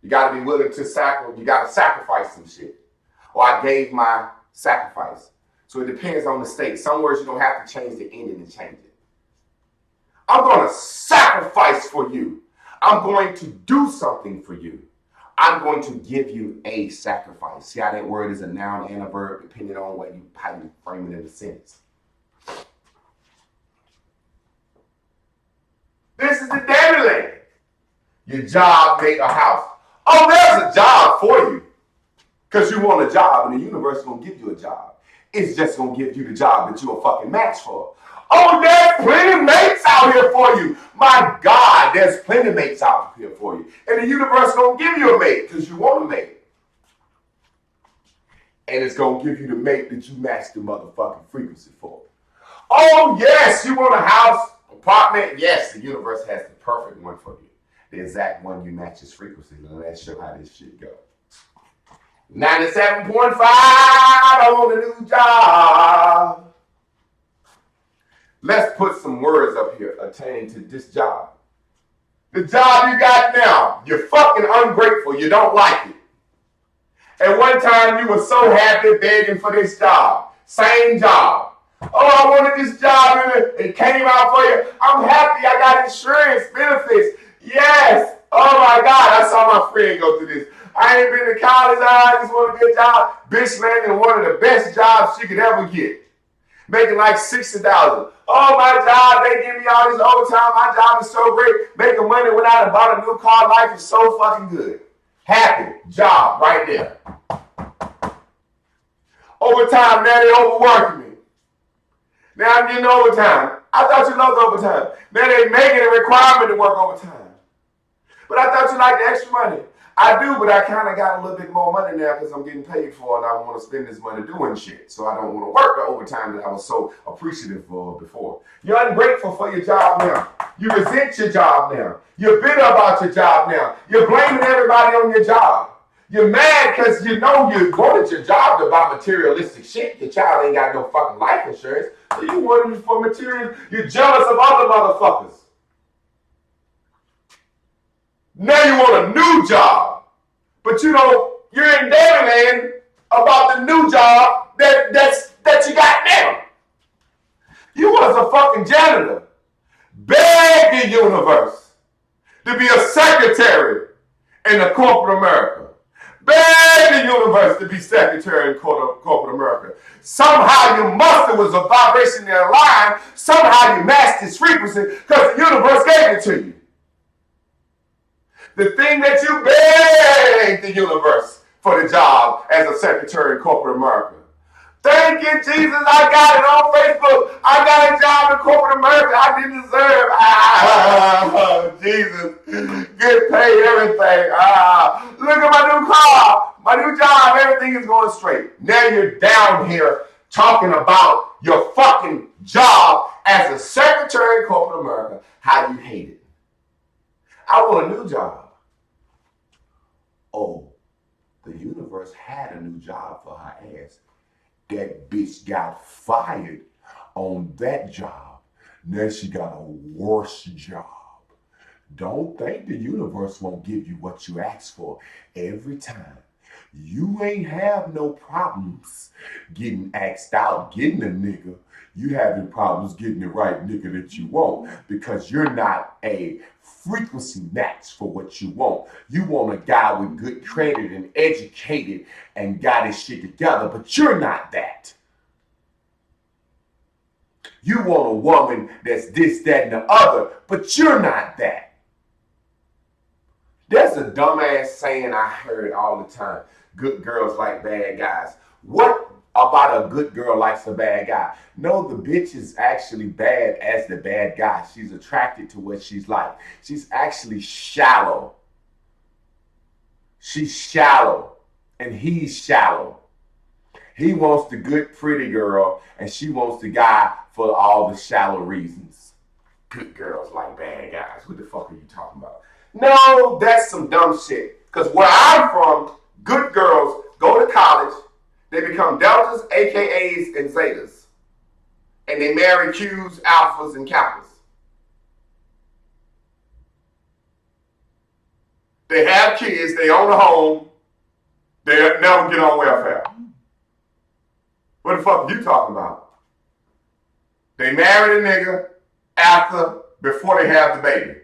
you got to be willing to sacrifice. You got to sacrifice some shit. Or I gave my sacrifice. So it depends on the state. Some words you don't have to change the ending to change it. I'm going to sacrifice for you. I'm going to do something for you. I'm going to give you a sacrifice. See how that word is a noun and a verb depending on how you frame it in a sentence. This is the daily land. Your job made a house. Oh, there's a job for you. Because you want a job and the universe is going to give you a job. It's just going to give you the job that you're a fucking match for. Oh, there's plenty of mates out here for you. My God, there's plenty of mates out here for you. And the universe is going to give you a mate because you want a mate. And it's going to give you the mate that you match the motherfucking frequency for. Oh, yes, you want a house, apartment. Yes, the universe has the perfect one for you. The exact one you match its frequency. And let's show how this shit goes. 97.5 on a new job. Let's put some words up here attaining to this job. The job you got now, you're fucking ungrateful. You don't like it. At one time, you were so happy begging for this job. Same job. Oh, I wanted this job and it came out for you. I'm happy. I got insurance, benefits. Yes. Oh my God. I saw my friend go through this. I ain't been to college. I just want to get a job. Bitch landed one of the best jobs she could ever get. Making like $60,000. Oh, my job, they give me all this overtime. My job is so great. Making money when I bought a new car. Life is so fucking good. Happy job right there. Overtime, now they overworking me. Now I'm getting overtime. I thought you loved overtime. Now they making a requirement to work overtime. But I thought you liked the extra money. I do, but I kind of got a little bit more money now because I'm getting paid for it and I want to spend this money doing shit. So I don't want to work the overtime that I was so appreciative for before. You're ungrateful for your job now. You resent your job now. You're bitter about your job now. You're blaming everybody on your job. You're mad because you know you wanted your job to buy materialistic shit. Your child ain't got no fucking life insurance. So you wanted it for material. You're jealous of other motherfuckers. Now you want a new job, but you're in Dairyland about the new job that you got now. You was a fucking janitor. Beg the universe to be a secretary in the corporate America. Beg the universe to be secretary in corporate America. Somehow your muster was a vibration in a line. Somehow you matched its frequency because the universe gave it to you. The thing that you begged the universe for the job as a secretary in corporate America. Thank you, Jesus. I got it on Facebook. I got a job in corporate America. I didn't deserve. Jesus. Get paid everything. Look at my new car. My new job. Everything is going straight. Now you're down here talking about your fucking job as a secretary in corporate America. How you hate it. I want a new job. Oh, the universe had a new job for her ass. That bitch got fired on that job. Now she got a worse job. Don't think the universe won't give you what you ask for every time. You ain't have no problems getting asked out, getting a nigga. You having problems getting the right nigga that you want because you're not a frequency match for what you want. You want a guy with good credit and educated and got his shit together, but you're not that. You want a woman that's this, that, and the other, but you're not that. There's a dumbass saying I heard all the time. Good girls like bad guys. What about a good girl likes a bad guy. No, the bitch is actually bad as the bad guy. She's attracted to what she's like. She's actually shallow. She's shallow. And he's shallow. He wants the good, pretty girl, and she wants the guy for all the shallow reasons. Good girls like bad guys. What the fuck are you talking about? No, that's some dumb shit. Because where I'm from, good girls go to college, they become deltas, AKAs, and zetas. And they marry Qs, alphas, and kappas. They have kids, they own a home, they never get on welfare. What the fuck are you talking about? They married a nigga before they have the baby.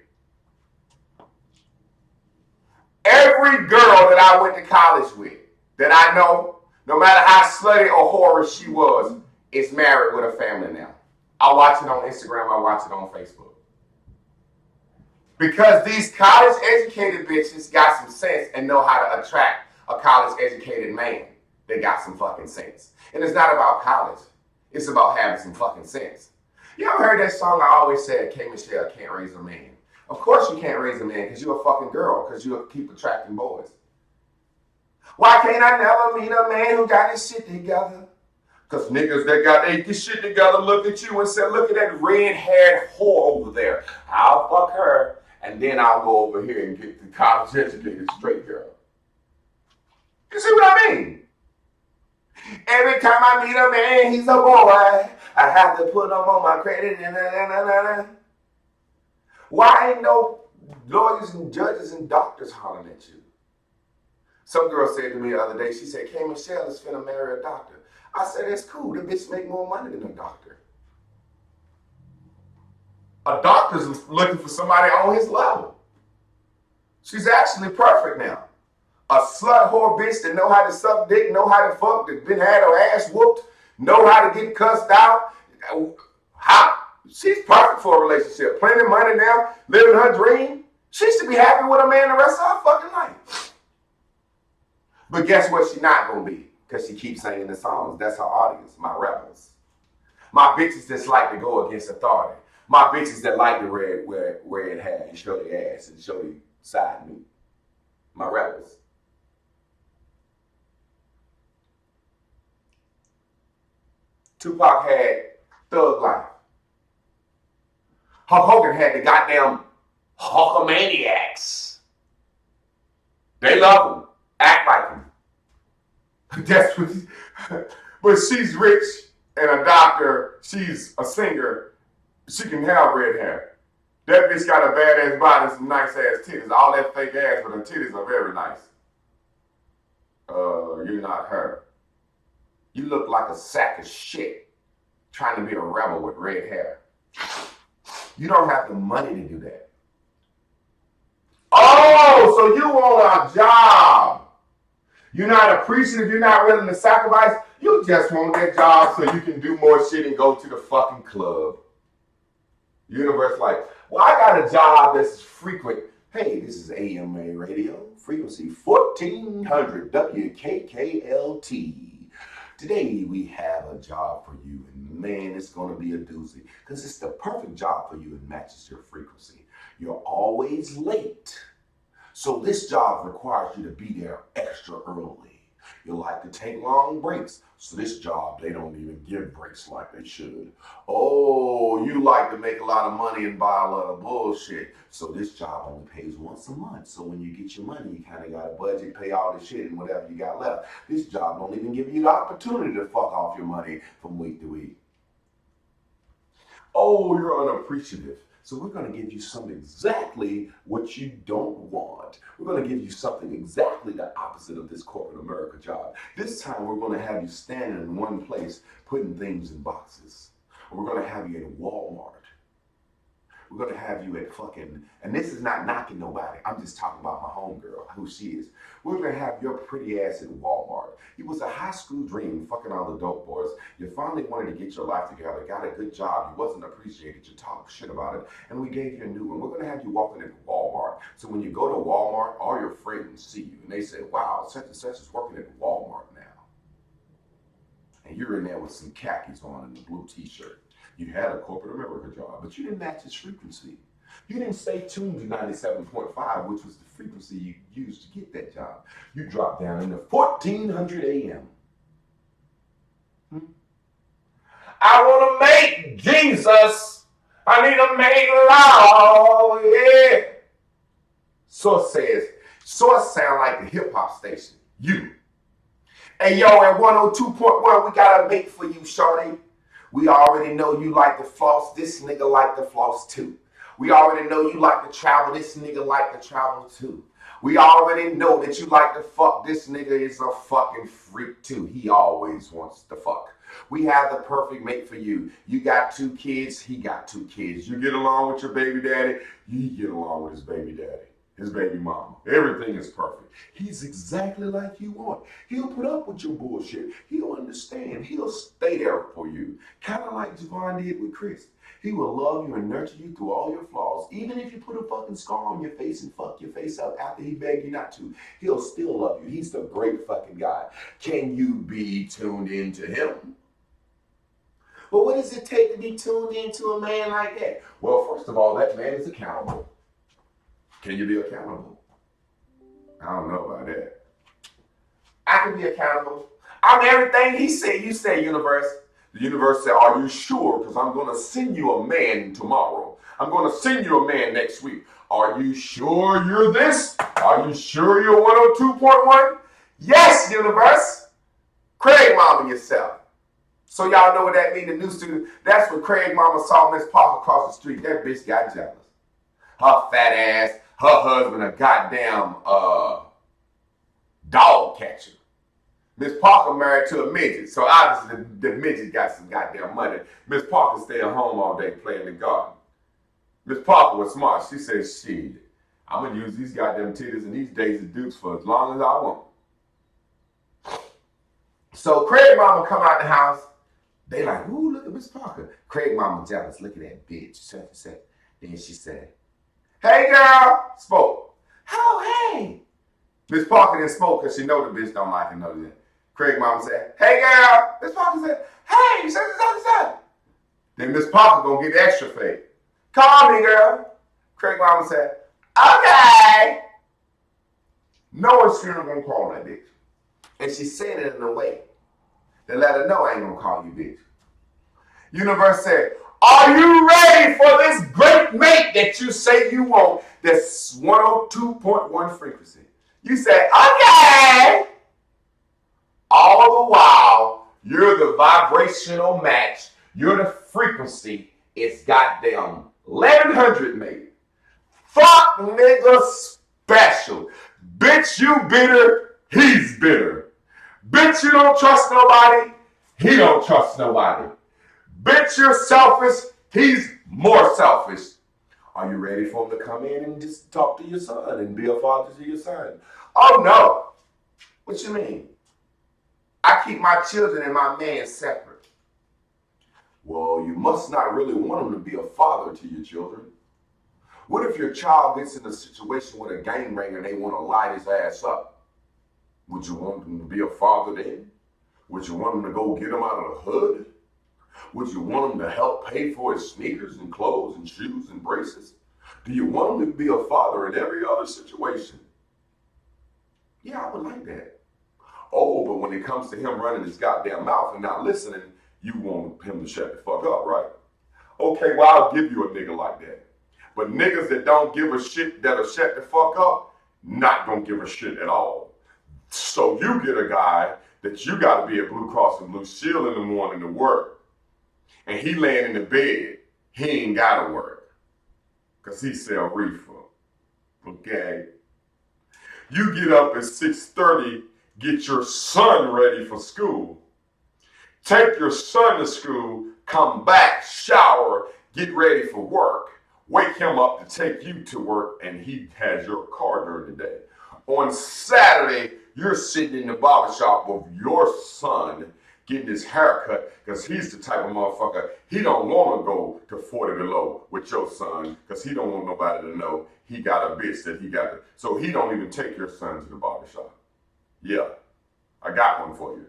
Every girl that I went to college with, that I know, no matter how slutty or whorish she was, is married with a family now. I watch it on Instagram, I watch it on Facebook. Because these college-educated bitches got some sense and know how to attract a college-educated man. They got some fucking sense. And it's not about college. It's about having some fucking sense. You ever heard that song I always said, K. Michelle can't raise a man? Of course you can't raise a man because you're a fucking girl, because you'll keep attracting boys. Why can't I never meet a man who got his shit together? Because niggas that got their shit together look at you and say, look at that red-haired whore over there. I'll fuck her, and then I'll go over here and get the college-educated straight girl. You see what I mean? Every time I meet a man, he's a boy. I have to put him on my credit. Why ain't no lawyers and judges and doctors hollering at you? Some girl said to me the other day, she said, K. Michelle is finna marry a doctor. I said, that's cool. The bitch make more money than a doctor. A doctor's looking for somebody on his level. She's actually perfect now. A slut whore bitch that know how to suck dick, know how to fuck, that been had her ass whooped, know how to get cussed out. She's perfect for a relationship. Plenty of money now, living her dream. She should be happy with a man the rest of her fucking life. But guess what she's not going to be? Because she keeps singing the songs. That's her audience, my rebels. My bitches just like to go against authority. My bitches that like to wear red hair and show their ass and show their side meat. My rebels. Tupac had Thug Life. Hulk Hogan had the goddamn Hulkamaniacs. They love him. Act like him. That's what but she's rich and a doctor. She's a singer. She can have red hair. That bitch got a badass body and some nice ass titties. All that fake ass, but her titties are very nice. You're not her. You look like a sack of shit trying to be a rebel with red hair. You don't have the money to do that. Oh, so you want a job. You're not appreciative. You're not willing to sacrifice. You just want that job so you can do more shit and go to the fucking club. Universe like, well, I got a job that's frequent. Hey, this is AMA radio, frequency 1400 WKKLT. Today we have a job for you, and man, it's going to be a doozy because it's the perfect job for you and matches your frequency. You're always late, so this job requires you to be there extra early. You like to take long breaks, so this job, they don't even give breaks like they should. Oh, you like to make a lot of money and buy a lot of bullshit, so this job only pays once a month. So when you get your money, you kind of got a budget, pay all the shit and whatever you got left. This job don't even give you the opportunity to fuck off your money from week to week. Oh, you're unappreciative. So we're going to give you something exactly what you don't want. We're going to give you something exactly the opposite of this corporate America job. This time we're going to have you standing in one place putting things in boxes. We're going to have you at Walmart. We're going to have you at fucking, and this is not knocking nobody. I'm just talking about my homegirl, who she is. We're going to have your pretty ass at Walmart. You was a high school dream, fucking all the dope boys. You finally wanted to get your life together, got a good job. You wasn't appreciated. You talked shit about it, and we gave you a new one. We're going to have you walking into Walmart. So when you go to Walmart, all your friends see you, and they say, wow, such and such is working at Walmart now. and you're in there with some khakis on and a blue t-shirt. You had a corporate America job, but you didn't match its frequency. You didn't stay tuned to 97.5, which was the frequency you used to get that job. You dropped down into 1400 AM. I want to make Jesus. I need to make law. Yeah. Source says, Source sound like the hip hop station. You. Hey, yo, at 102.1, we got a mate for you, shorty. We already know you like to floss. This nigga like to floss too. We already know you like to travel. This nigga like to travel too. We already know that you like to fuck. This nigga is a fucking freak too. He always wants to fuck. We have the perfect mate for you. You got 2 kids. He got 2 kids. You get along with your baby daddy. You get along with his baby daddy. His baby mama. Everything is perfect. He's exactly like you want. He'll put up with your bullshit. He'll understand. He'll stay there for you. Kind of like Javon did with Chris. He will love you and nurture you through all your flaws. Even if you put a fucking scar on your face and fuck your face up after he begged you not to, he'll still love you. He's the great fucking guy. Can you be tuned into him? But what does it take to be tuned into a man like that? Well, first of all, that man is accountable. Can you be accountable? I don't know about that. I can be accountable. I'm everything he said. You say, universe. The universe said, are you sure? Because I'm going to send you a man tomorrow. I'm going to send you a man next week. Are you sure you're this? Are you sure you're 102.1? Yes, universe. Craig Mama yourself. So y'all know what that means, the new student. That's when Craig Mama saw Miss Parker across the street. That bitch got jealous. Her fat ass, her husband, a goddamn dog catcher. Miss Parker married to a midget, so obviously the midget got some goddamn money. Miss Parker stayed at home all day playing in the garden. Miss Parker was smart. She said, shit, I'm going to use these goddamn titties and these Daisy Dukes for as long as I want. So Craig Mama come out the house. They like, ooh, look at Miss Parker. Craig Mama jealous. Look at that bitch. Then she said, hey, girl. Spoke. Oh, hey. Miss Parker didn't smoke because she know the bitch don't like her. Know that. Craig Mama said, hey, girl. Miss Parker said, hey, son. Then Miss Parker gonna get extra fake. Call me, girl. Craig Mama said, okay. No one's gonna call that bitch. And she said it in a way that let her know I ain't gonna call you bitch. Universe said, are you ready for this great mate that you say you want? That's 102.1 frequency. You say, okay. All the while, you're the vibrational match. You're the frequency. It's goddamn 1100, mate. Fuck nigga special. Bitch, you bitter. He's bitter. Bitch, you don't trust nobody. He don't trust nobody. Bitch, you're selfish. He's more selfish. Are you ready for him to come in and just talk to your son and be a father to your son? Oh, no. What you mean? I keep my children and my man separate. Well, you must not really want him to be a father to your children. What if your child gets in a situation with a gangbanger and they want to light his ass up? Would you want him to be a father then? Would you want him to go get him out of the hood? Would you want him to help pay for his sneakers and clothes and shoes and braces? Do you want him to be a father in every other situation? Yeah, I would like that. Oh, but when it comes to him running his goddamn mouth and not listening, you want him to shut the fuck up, right? Okay, well, I'll give you a nigga like that. But niggas that don't give a shit that'll shut the fuck up, not gonna give a shit at all. So you get a guy that you gotta be at Blue Cross and Blue Shield in the morning to work. And he laying in the bed, he ain't gotta work. Cause he sell reefer, okay? You get up at 6:30, get your son ready for school. Take your son to school, come back, shower, get ready for work. Wake him up to take you to work, and he has your car during the day. On Saturday, you're sitting in the barbershop with your son getting his hair cut because he's the type of motherfucker, he don't want to go to 40 below with your son because he don't want nobody to know he got a bitch that he got to. So he don't even take your son to the barbershop. Yeah, I got one for you.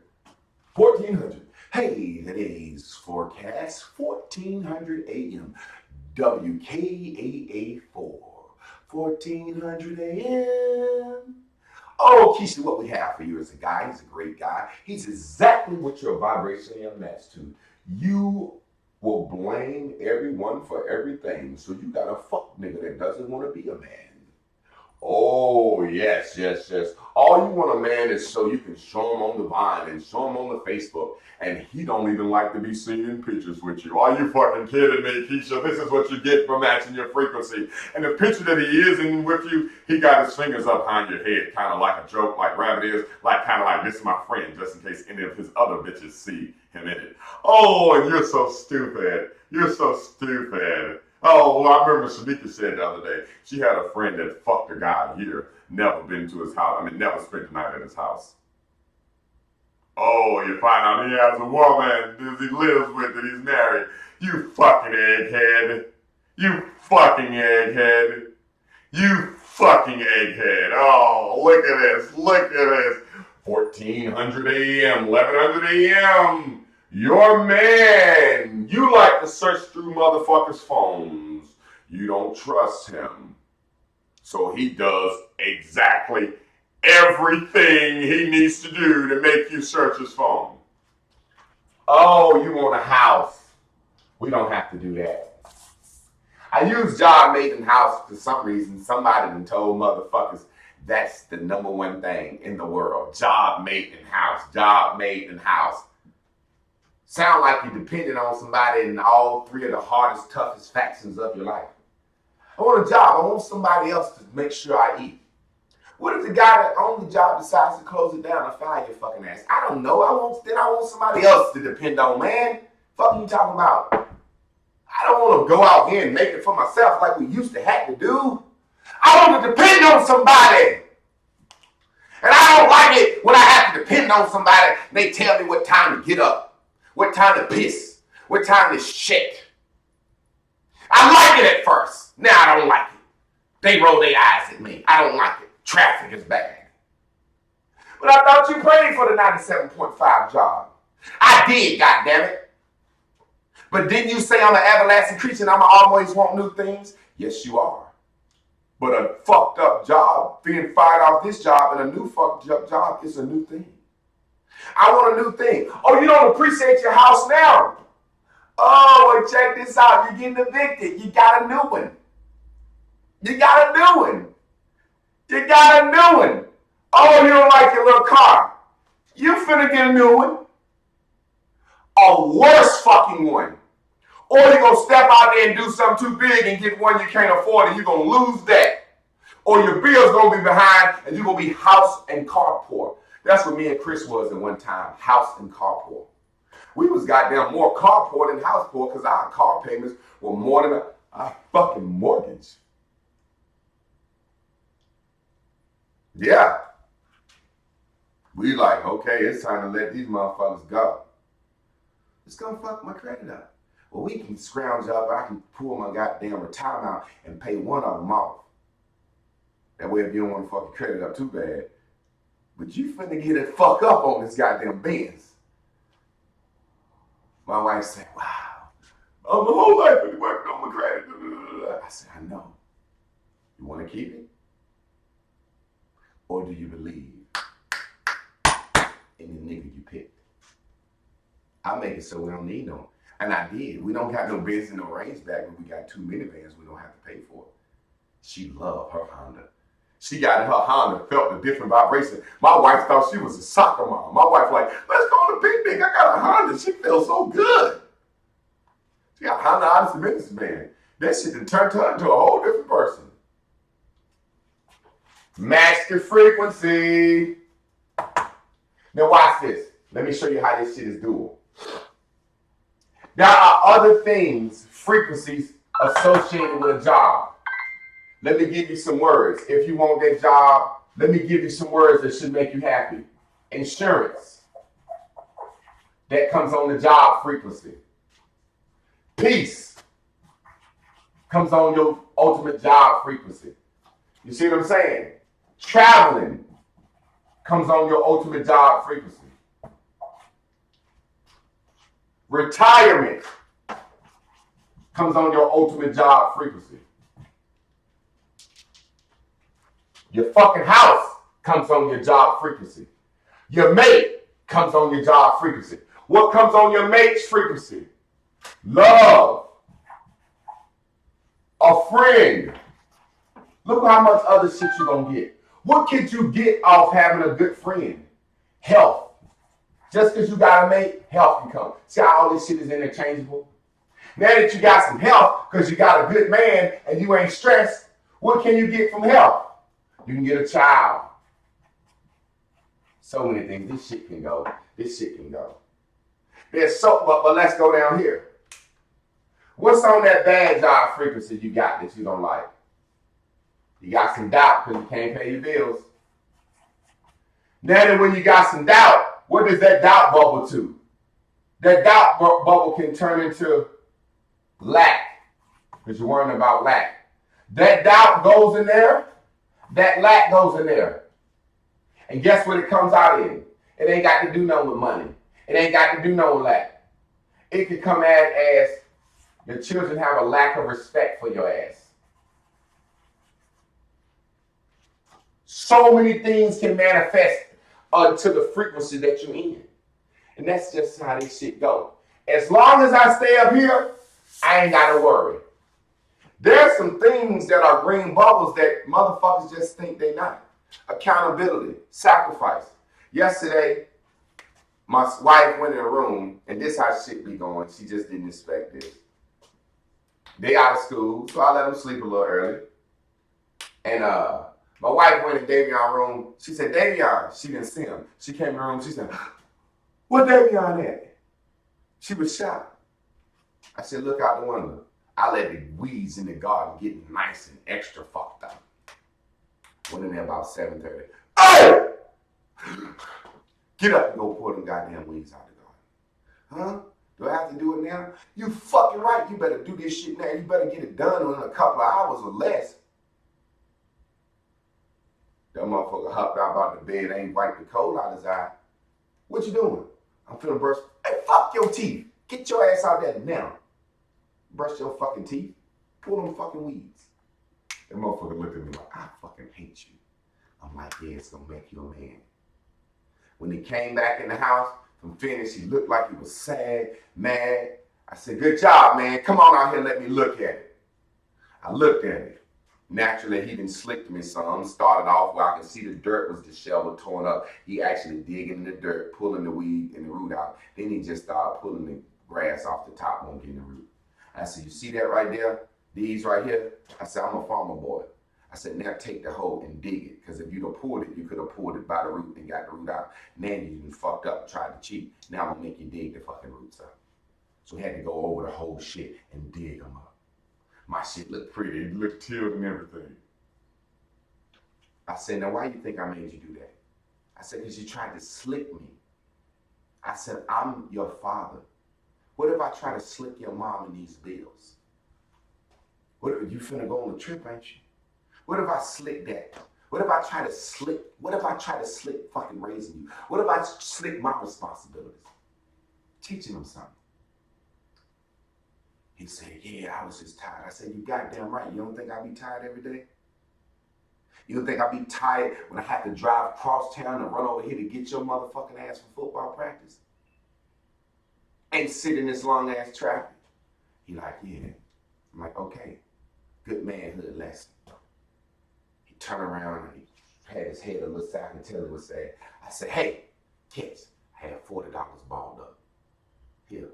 1400. Hey, today's forecast, 1400 a.m. WKAA4. 1400 a.m. Oh, Keisha, what we have for you is a guy. He's a great guy. He's exactly what your vibration is matched to. You will blame everyone for everything. So you got a fuck nigga that doesn't want to be a man. Oh, yes, yes, yes. All you want a man is so you can show him on the Vine and show him on the Facebook. And he don't even like to be seen in pictures with you. Are you fucking kidding me, Keisha? This is what you get for matching your frequency. And the picture that he is in with you, he got his fingers up behind your head, kind of like a joke, like Rabbit is, like kind of like, this is my friend, just in case any of his other bitches see him in it. Oh, and you're so stupid. You're so stupid. Oh, well, I remember Shanika said the other day, she had a friend that fucked a guy here, never been to his house, never spent the night at his house. Oh, you find out he has a woman that he lives with and he's married. You fucking egghead. You fucking egghead. You fucking egghead. Oh, look at this. Look at this. 1400 a.m., 1100 a.m. Your man. You like to search through motherfuckers' phones. You don't trust him. So he does exactly everything he needs to do to make you search his phone. Oh, you want a house. We don't have to do that. I use job made in house for some reason. Somebody done told motherfuckers that's the number one thing in the world. Job made in house. Job made in house. Sound like you're dependent on somebody in all three of the hardest, toughest factions of your life. I want a job. I want somebody else to make sure I eat. What if the guy that owns the job decides to close it down and fire your fucking ass? I don't know. I want somebody else to depend on, man. Fuck you talking about? I don't want to go out here and make it for myself like we used to have to do. I want to depend on somebody. And I don't like it when I have to depend on somebody and they tell me what time to get up, what time to piss, what time to shit. I like it at first. Now I don't like it. They roll their eyes at me. I don't like it. Traffic is bad. But I thought you prayed for the 97.5 job. I did, goddammit. But didn't you say I'm an everlasting creature and I'm always want new things? Yes, you are. But a fucked up job, being fired off this job, and a new fucked up job is a new thing. I want a new thing. Oh, you don't appreciate your house now. Oh, well, check this out. You're getting evicted. You got a new one. You got a new one. You got a new one. Oh, you don't like your little car. You finna get a new one. A worse fucking one. Or you're gonna step out there and do something too big and get one you can't afford and you're gonna lose that. Or your bill's gonna be behind and you're gonna be house and car poor. That's what me and Chris was at one time, house and car poor. We was goddamn more car poor than house poor because our car payments were more than our fucking mortgage. Yeah. We like, okay, it's time to let these motherfuckers go. It's gonna fuck my credit up. Well, we can scrounge up, I can pull my goddamn retirement out and pay one of them off. That way if you don't want to fuck your credit up too bad. But you finna get it fuck up on this goddamn Benz. My wife said, wow, I'm the whole life been working on my credit. I said, I know. You wanna keep it? Or do you believe in the nigga you picked? I'll make it so we don't need no. And I did. We don't got no Benz and no range back, but we got 2 minivans we don't have to pay for. She loved her Honda. She got in her Honda, felt a different vibration. My wife thought she was a soccer mom. My wife like, let's go on a picnic. I got a Honda. She feels so good. She got a Honda Odyssey businessman. That shit done turned her into a whole different person. Match the frequency. Now watch this. Let me show you how this shit is dual. There are other things, frequencies associated with a job. Let me give you some words. If you want that job, let me give you some words that should make you happy. Insurance. That comes on the job frequency. Peace comes on your ultimate job frequency. You see what I'm saying? Traveling comes on your ultimate job frequency. Retirement comes on your ultimate job frequency. Your fucking house comes on your job frequency. Your mate comes on your job frequency. What comes on your mate's frequency? Love. A friend. Look how much other shit you're gonna get. What could you get off having a good friend? Health. Just because you got a mate, health can come. See how all this shit is interchangeable? Now that you got some health, because you got a good man and you ain't stressed, what can you get from health? You can get a child. So many things. This shit can go. This shit can go. There's so, but let's go down here. What's on that bad job frequency you got that you don't like? You got some doubt because you can't pay your bills. Now that when you got some doubt, what does that doubt bubble to? That doubt bubble can turn into lack because you're worrying about lack. That doubt goes in there. That lack goes in there. And guess what it comes out in? It ain't got to do nothing with money. It ain't got to do nothing with lack. It could come out as your children have a lack of respect for your ass. So many things can manifest unto the frequency that you're in. And that's just how this shit go. As long as I stay up here, I ain't got to worry. There's some things that are green bubbles that motherfuckers just think they not. Accountability, sacrifice. Yesterday, my wife went in a room, and this how shit be going. She just didn't expect this. They out of school, so I let them sleep a little early. And my wife went in Davion's room. She said, Davion. She didn't see him. She came in the room. She said, where Davion at? She was shocked. I said, look out the window. I let the weeds in the garden get nice and extra fucked up. Went in there about 7:30. Hey! Get up and go pour them goddamn weeds out the garden. Huh? Do I have to do it now? You fucking right. You better do this shit now. You better get it done in a couple of hours or less. That motherfucker hopped out about the bed, ain't wiped the cold out his eye. What you doing? I'm finna brush. Hey, fuck your teeth. Get your ass out there now. Brush your fucking teeth. Pull them fucking weeds. That motherfucker looked at me like, I fucking hate you. I'm like, yeah, it's gonna make you a man. When he came back in the house from finish, he looked like he was sad, mad. I said, good job, man. Come on out here and let me look at it. I looked at it. Naturally, he done slicked me some. Started off where I could see the dirt was disheveled, torn up. He actually digging in the dirt, pulling the weed and the root out. Then he just started pulling the grass off the top, won't get the root. I said, you see that right there? These right here? I said, I'm a farmer boy. I said, now take the hoe and dig it. Because if you'd have pulled it, you could have pulled it by the root and got the root out. Now you done fucked up and tried to cheat. Now I'm going to make you dig the fucking roots up. So we had to go over the whole shit and dig them up. My shit looked pretty. It looked tilled and everything. I said, now why you think I made you do that? I said, because you tried to slick me. I said, I'm your father. What if I try to slick your mom in these bills? What if you finna go on a trip, ain't you? What if I slick that? What if I try to slick fucking raising you? What if I slick my responsibilities? Teaching them something. He said, yeah, I was just tired. I said, you goddamn right. You don't think I be tired every day? You don't think I be tired when I have to drive across town and run over here to get your motherfucking ass for football practice? And sit in this long ass traffic? He like, yeah. I'm like, okay. Good manhood lesson. He turned around and he had his head a little side and tell he was sad. I said, hey, kids, I had $40 balled up. Here.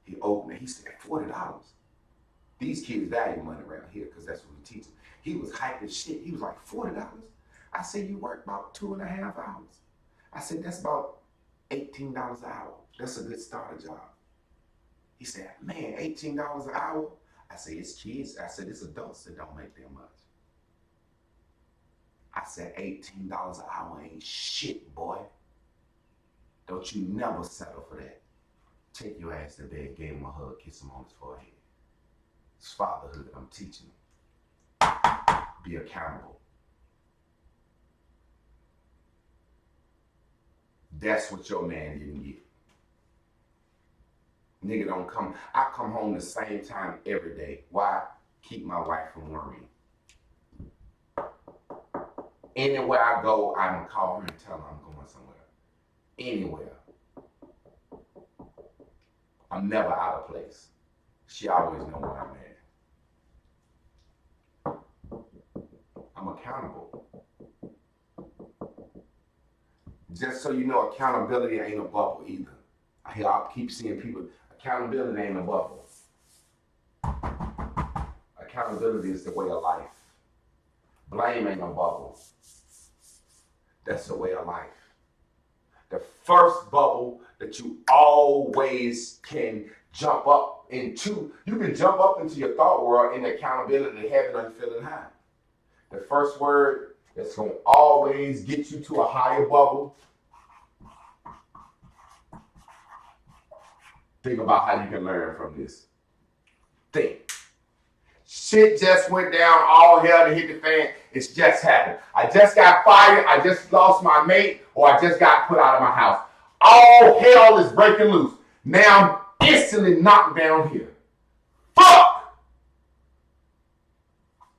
He opened it. He said, $40. These kids value money around here because that's what we teach them. He was hyping shit. He was like, $40? I said, you work about 2.5 hours. I said, that's about $18 an hour. That's a good starter job. He said, man, $18 an hour? I said, it's kids. I said, it's adults that don't make that much. I said, $18 an hour ain't shit, boy. Don't you never settle for that. Take your ass to bed, gave him a hug, kiss him on his forehead. It's fatherhood I'm teaching him. Be accountable. That's what your man didn't get. Nigga don't come. I come home the same time every day. Why? Keep my wife from worrying. Anywhere I go, I'm going to call her and tell her I'm going somewhere. Anywhere. I'm never out of place. She always know where I'm at. I'm accountable. Just so you know, accountability ain't a bubble either. I keep seeing people, accountability ain't a bubble. Accountability is the way of life. Blame ain't a bubble. That's the way of life. The first bubble that you always can jump up into, you can jump up into your thought world in accountability, heaven and feeling high. The first word that's going to always get you to a higher bubble. Think about how you can learn from this. Think. Shit just went down, all hell to hit the fan. It's just happened. I just got fired. I just lost my mate, or I just got put out of my house. All hell is breaking loose. Now I'm instantly knocked down here. Fuck!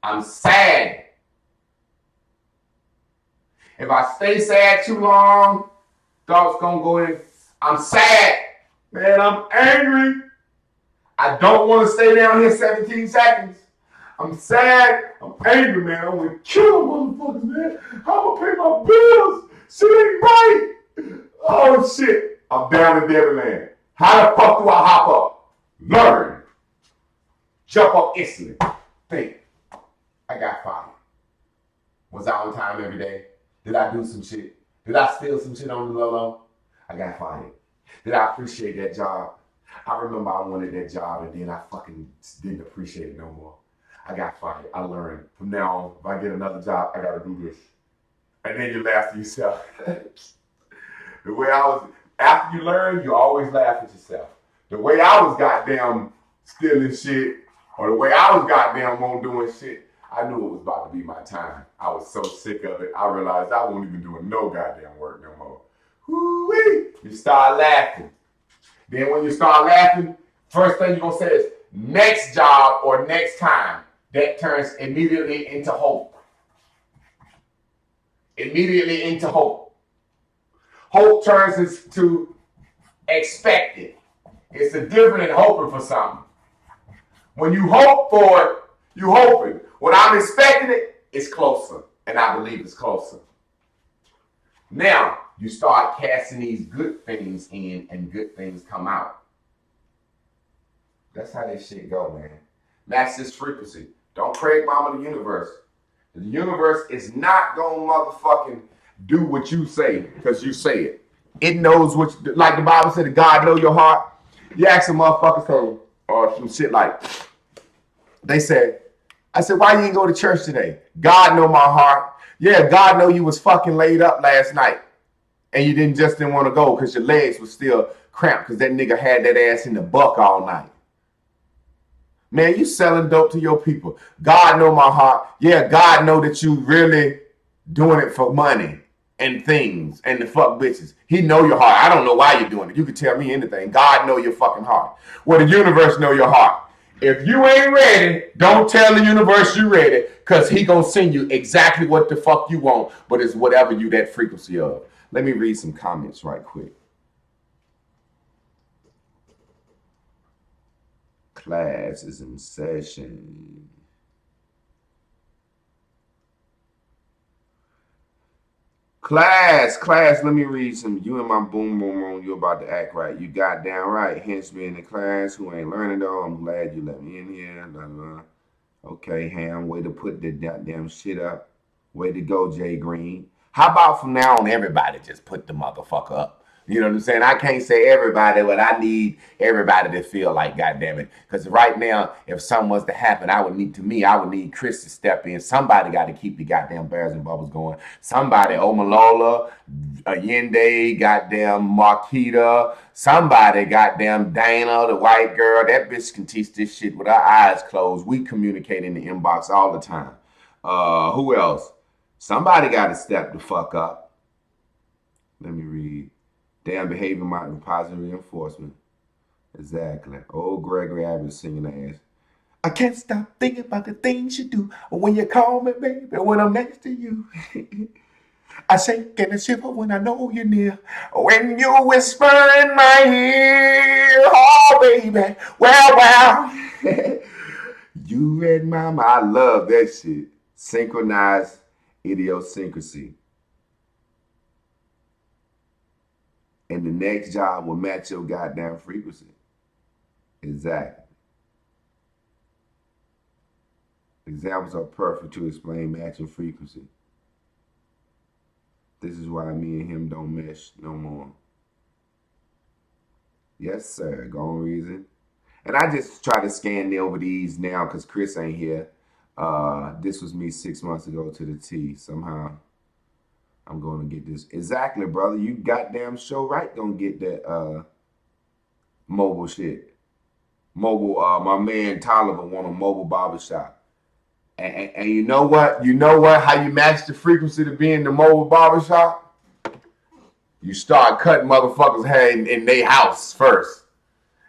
I'm sad. If I stay sad too long, thoughts gonna go in. I'm sad. Man, I'm angry. I don't want to stay down here 17 seconds. I'm sad. I'm angry, man. I'm gonna kill motherfuckers, man. How am I gonna pay my bills? Shit ain't right. Oh shit. I'm down in Deadland. How the fuck do I hop up? Learn. Jump up instantly. Think. I got fired. Was I on time every day? Did I do some shit? Did I steal some shit on the low? I got fired. Did I appreciate that job? I remember I wanted that job and then I fucking didn't appreciate it no more. I got fired. I learned from now on, if I get another job, I gotta do this. And then you laugh to yourself. The way I was, after you learn, you always laugh at yourself. The way I was goddamn stealing shit, or the way I was goddamn on doing shit, I knew it was about to be my time. I was so sick of it, I realized I wasn't even doing no goddamn work no more. Woo-wee! You start laughing. Then when you start laughing, first thing you're going to say is, next job or next time. That turns immediately into hope. Immediately into hope. Hope turns into expected. It's the difference in hoping for something. When you hope for it, you hoping. When I'm expecting it, it's closer. And I believe it's closer. Now, you start casting these good things in and good things come out. That's how this shit go, man. That's this frequency. Don't Craig Mama the universe. The universe is not gonna motherfucking do what you say because you say it. It knows what, like the Bible said, God know your heart. You ask some motherfuckers or some shit like, they said, I said, why you didn't go to church today? God know my heart. Yeah, God know you was fucking laid up last night. And you didn't want to go because your legs were still cramped because that nigga had that ass in the buck all night. Man, you selling dope to your people. God know my heart. Yeah, God know that you really doing it for money and things and the fuck bitches. He know your heart. I don't know why you're doing it. You can tell me anything. God know your fucking heart. Well, the universe know your heart. If you ain't ready, don't tell the universe you ready because he gonna send you exactly what the fuck you want, but it's whatever you that frequency of. Let me read some comments right quick. Class is in session. Class, let me read some. You and my boom room, you about to act right. You goddamn right. Hence me in the class who ain't learning though. I'm glad you let me in here. Blah, blah. Okay, Ham, way to put the goddamn shit up. Way to go, Jay Green. How about from now on, everybody just put the motherfucker up? You know what I'm saying? I can't say everybody, but I need everybody to feel like, goddamn it. Because right now, if something was to happen, I would need Chris to step in. Somebody got to keep the goddamn Bears and Bubbles going. Somebody, Omalola, Allende, goddamn Marquita, somebody, goddamn Dana, the white girl. That bitch can teach this shit with our eyes closed. We communicate in the inbox all the time. Who else? Somebody got to step the fuck up. Let me read. Damn behavior, positive reinforcement. Exactly. Old Gregory Abbott singing the ass. I can't stop thinking about the things you do when you call me, baby, when I'm next to you. I shake and I shiver when I know you're near. When you whisper in my ear, oh, baby, well. You read my mind. I love that shit. Synchronized idiosyncrasy. And the next job will match your goddamn frequency. Exactly. Examples are perfect to explain matching frequency. This is why me and him don't mesh no more. Yes, sir. Go on, reason. And I just try to scan over these now because Chris ain't here. This was me 6 months ago to the T. Somehow I'm going to get this. Exactly, brother. You goddamn show right gonna get that mobile shit. Mobile, my man Tolliver want a mobile barbershop. And you know what? You know what? How you match the frequency to be in the mobile barbershop? You start cutting motherfuckers' hair in their house first.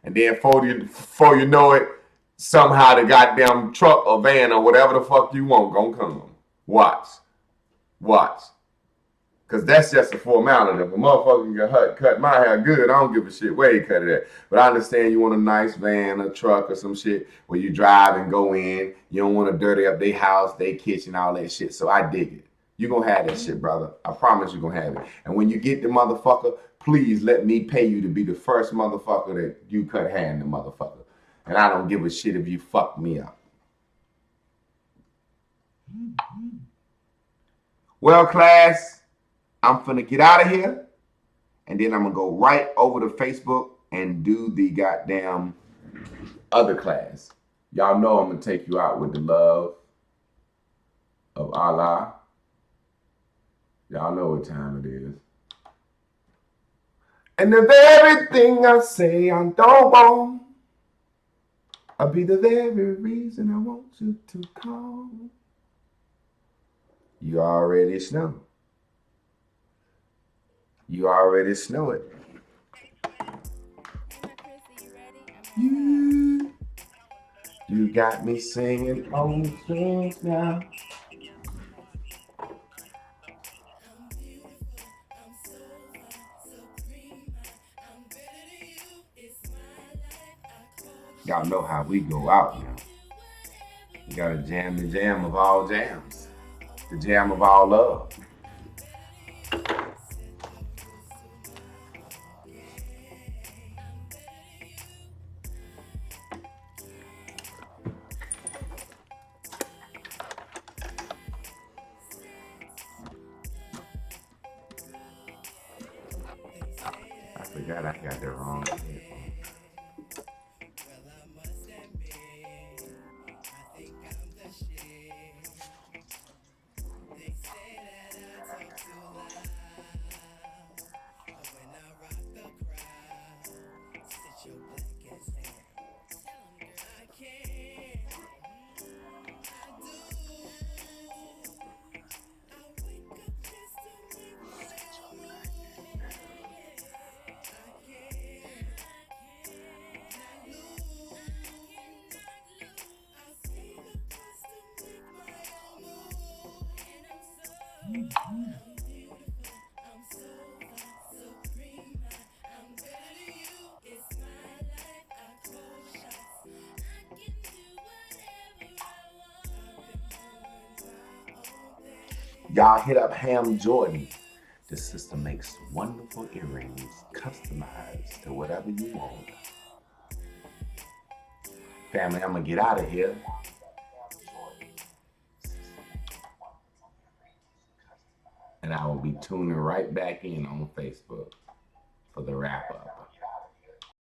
And then before you know it, somehow the goddamn truck or van or whatever the fuck you want gonna come. Watch. Because that's just a formality. If a motherfucker can cut my hair good, I don't give a shit where he cut it at. But I understand you want a nice van, a truck, or some shit where you drive and go in. You don't want to dirty up their house, their kitchen, all that shit. So I dig it. You gonna have that shit, brother. I promise you gonna have it. And when you get the motherfucker, please let me pay you to be the first motherfucker that you cut hair in the motherfucker. And I don't give a shit if you fuck me up. Well, class, I'm finna get out of here, and then I'm gonna go right over to Facebook and do the goddamn other class. Y'all know I'm gonna take you out with the love of Allah. Y'all know what time it is. And the very thing I say I don't want, I'll be the very reason I want you to call. You already know. You already know it. You got me singing on strings now. Y'all know how we go out now. We gotta jam the jam of all jams. The jam of all love. I forgot I got the wrong headphone. Y'all hit up Ham Jordan. The sister makes wonderful earrings customized to whatever you want. Family, I'm gonna get out of here. And I will be tuning right back in on Facebook for the wrap up.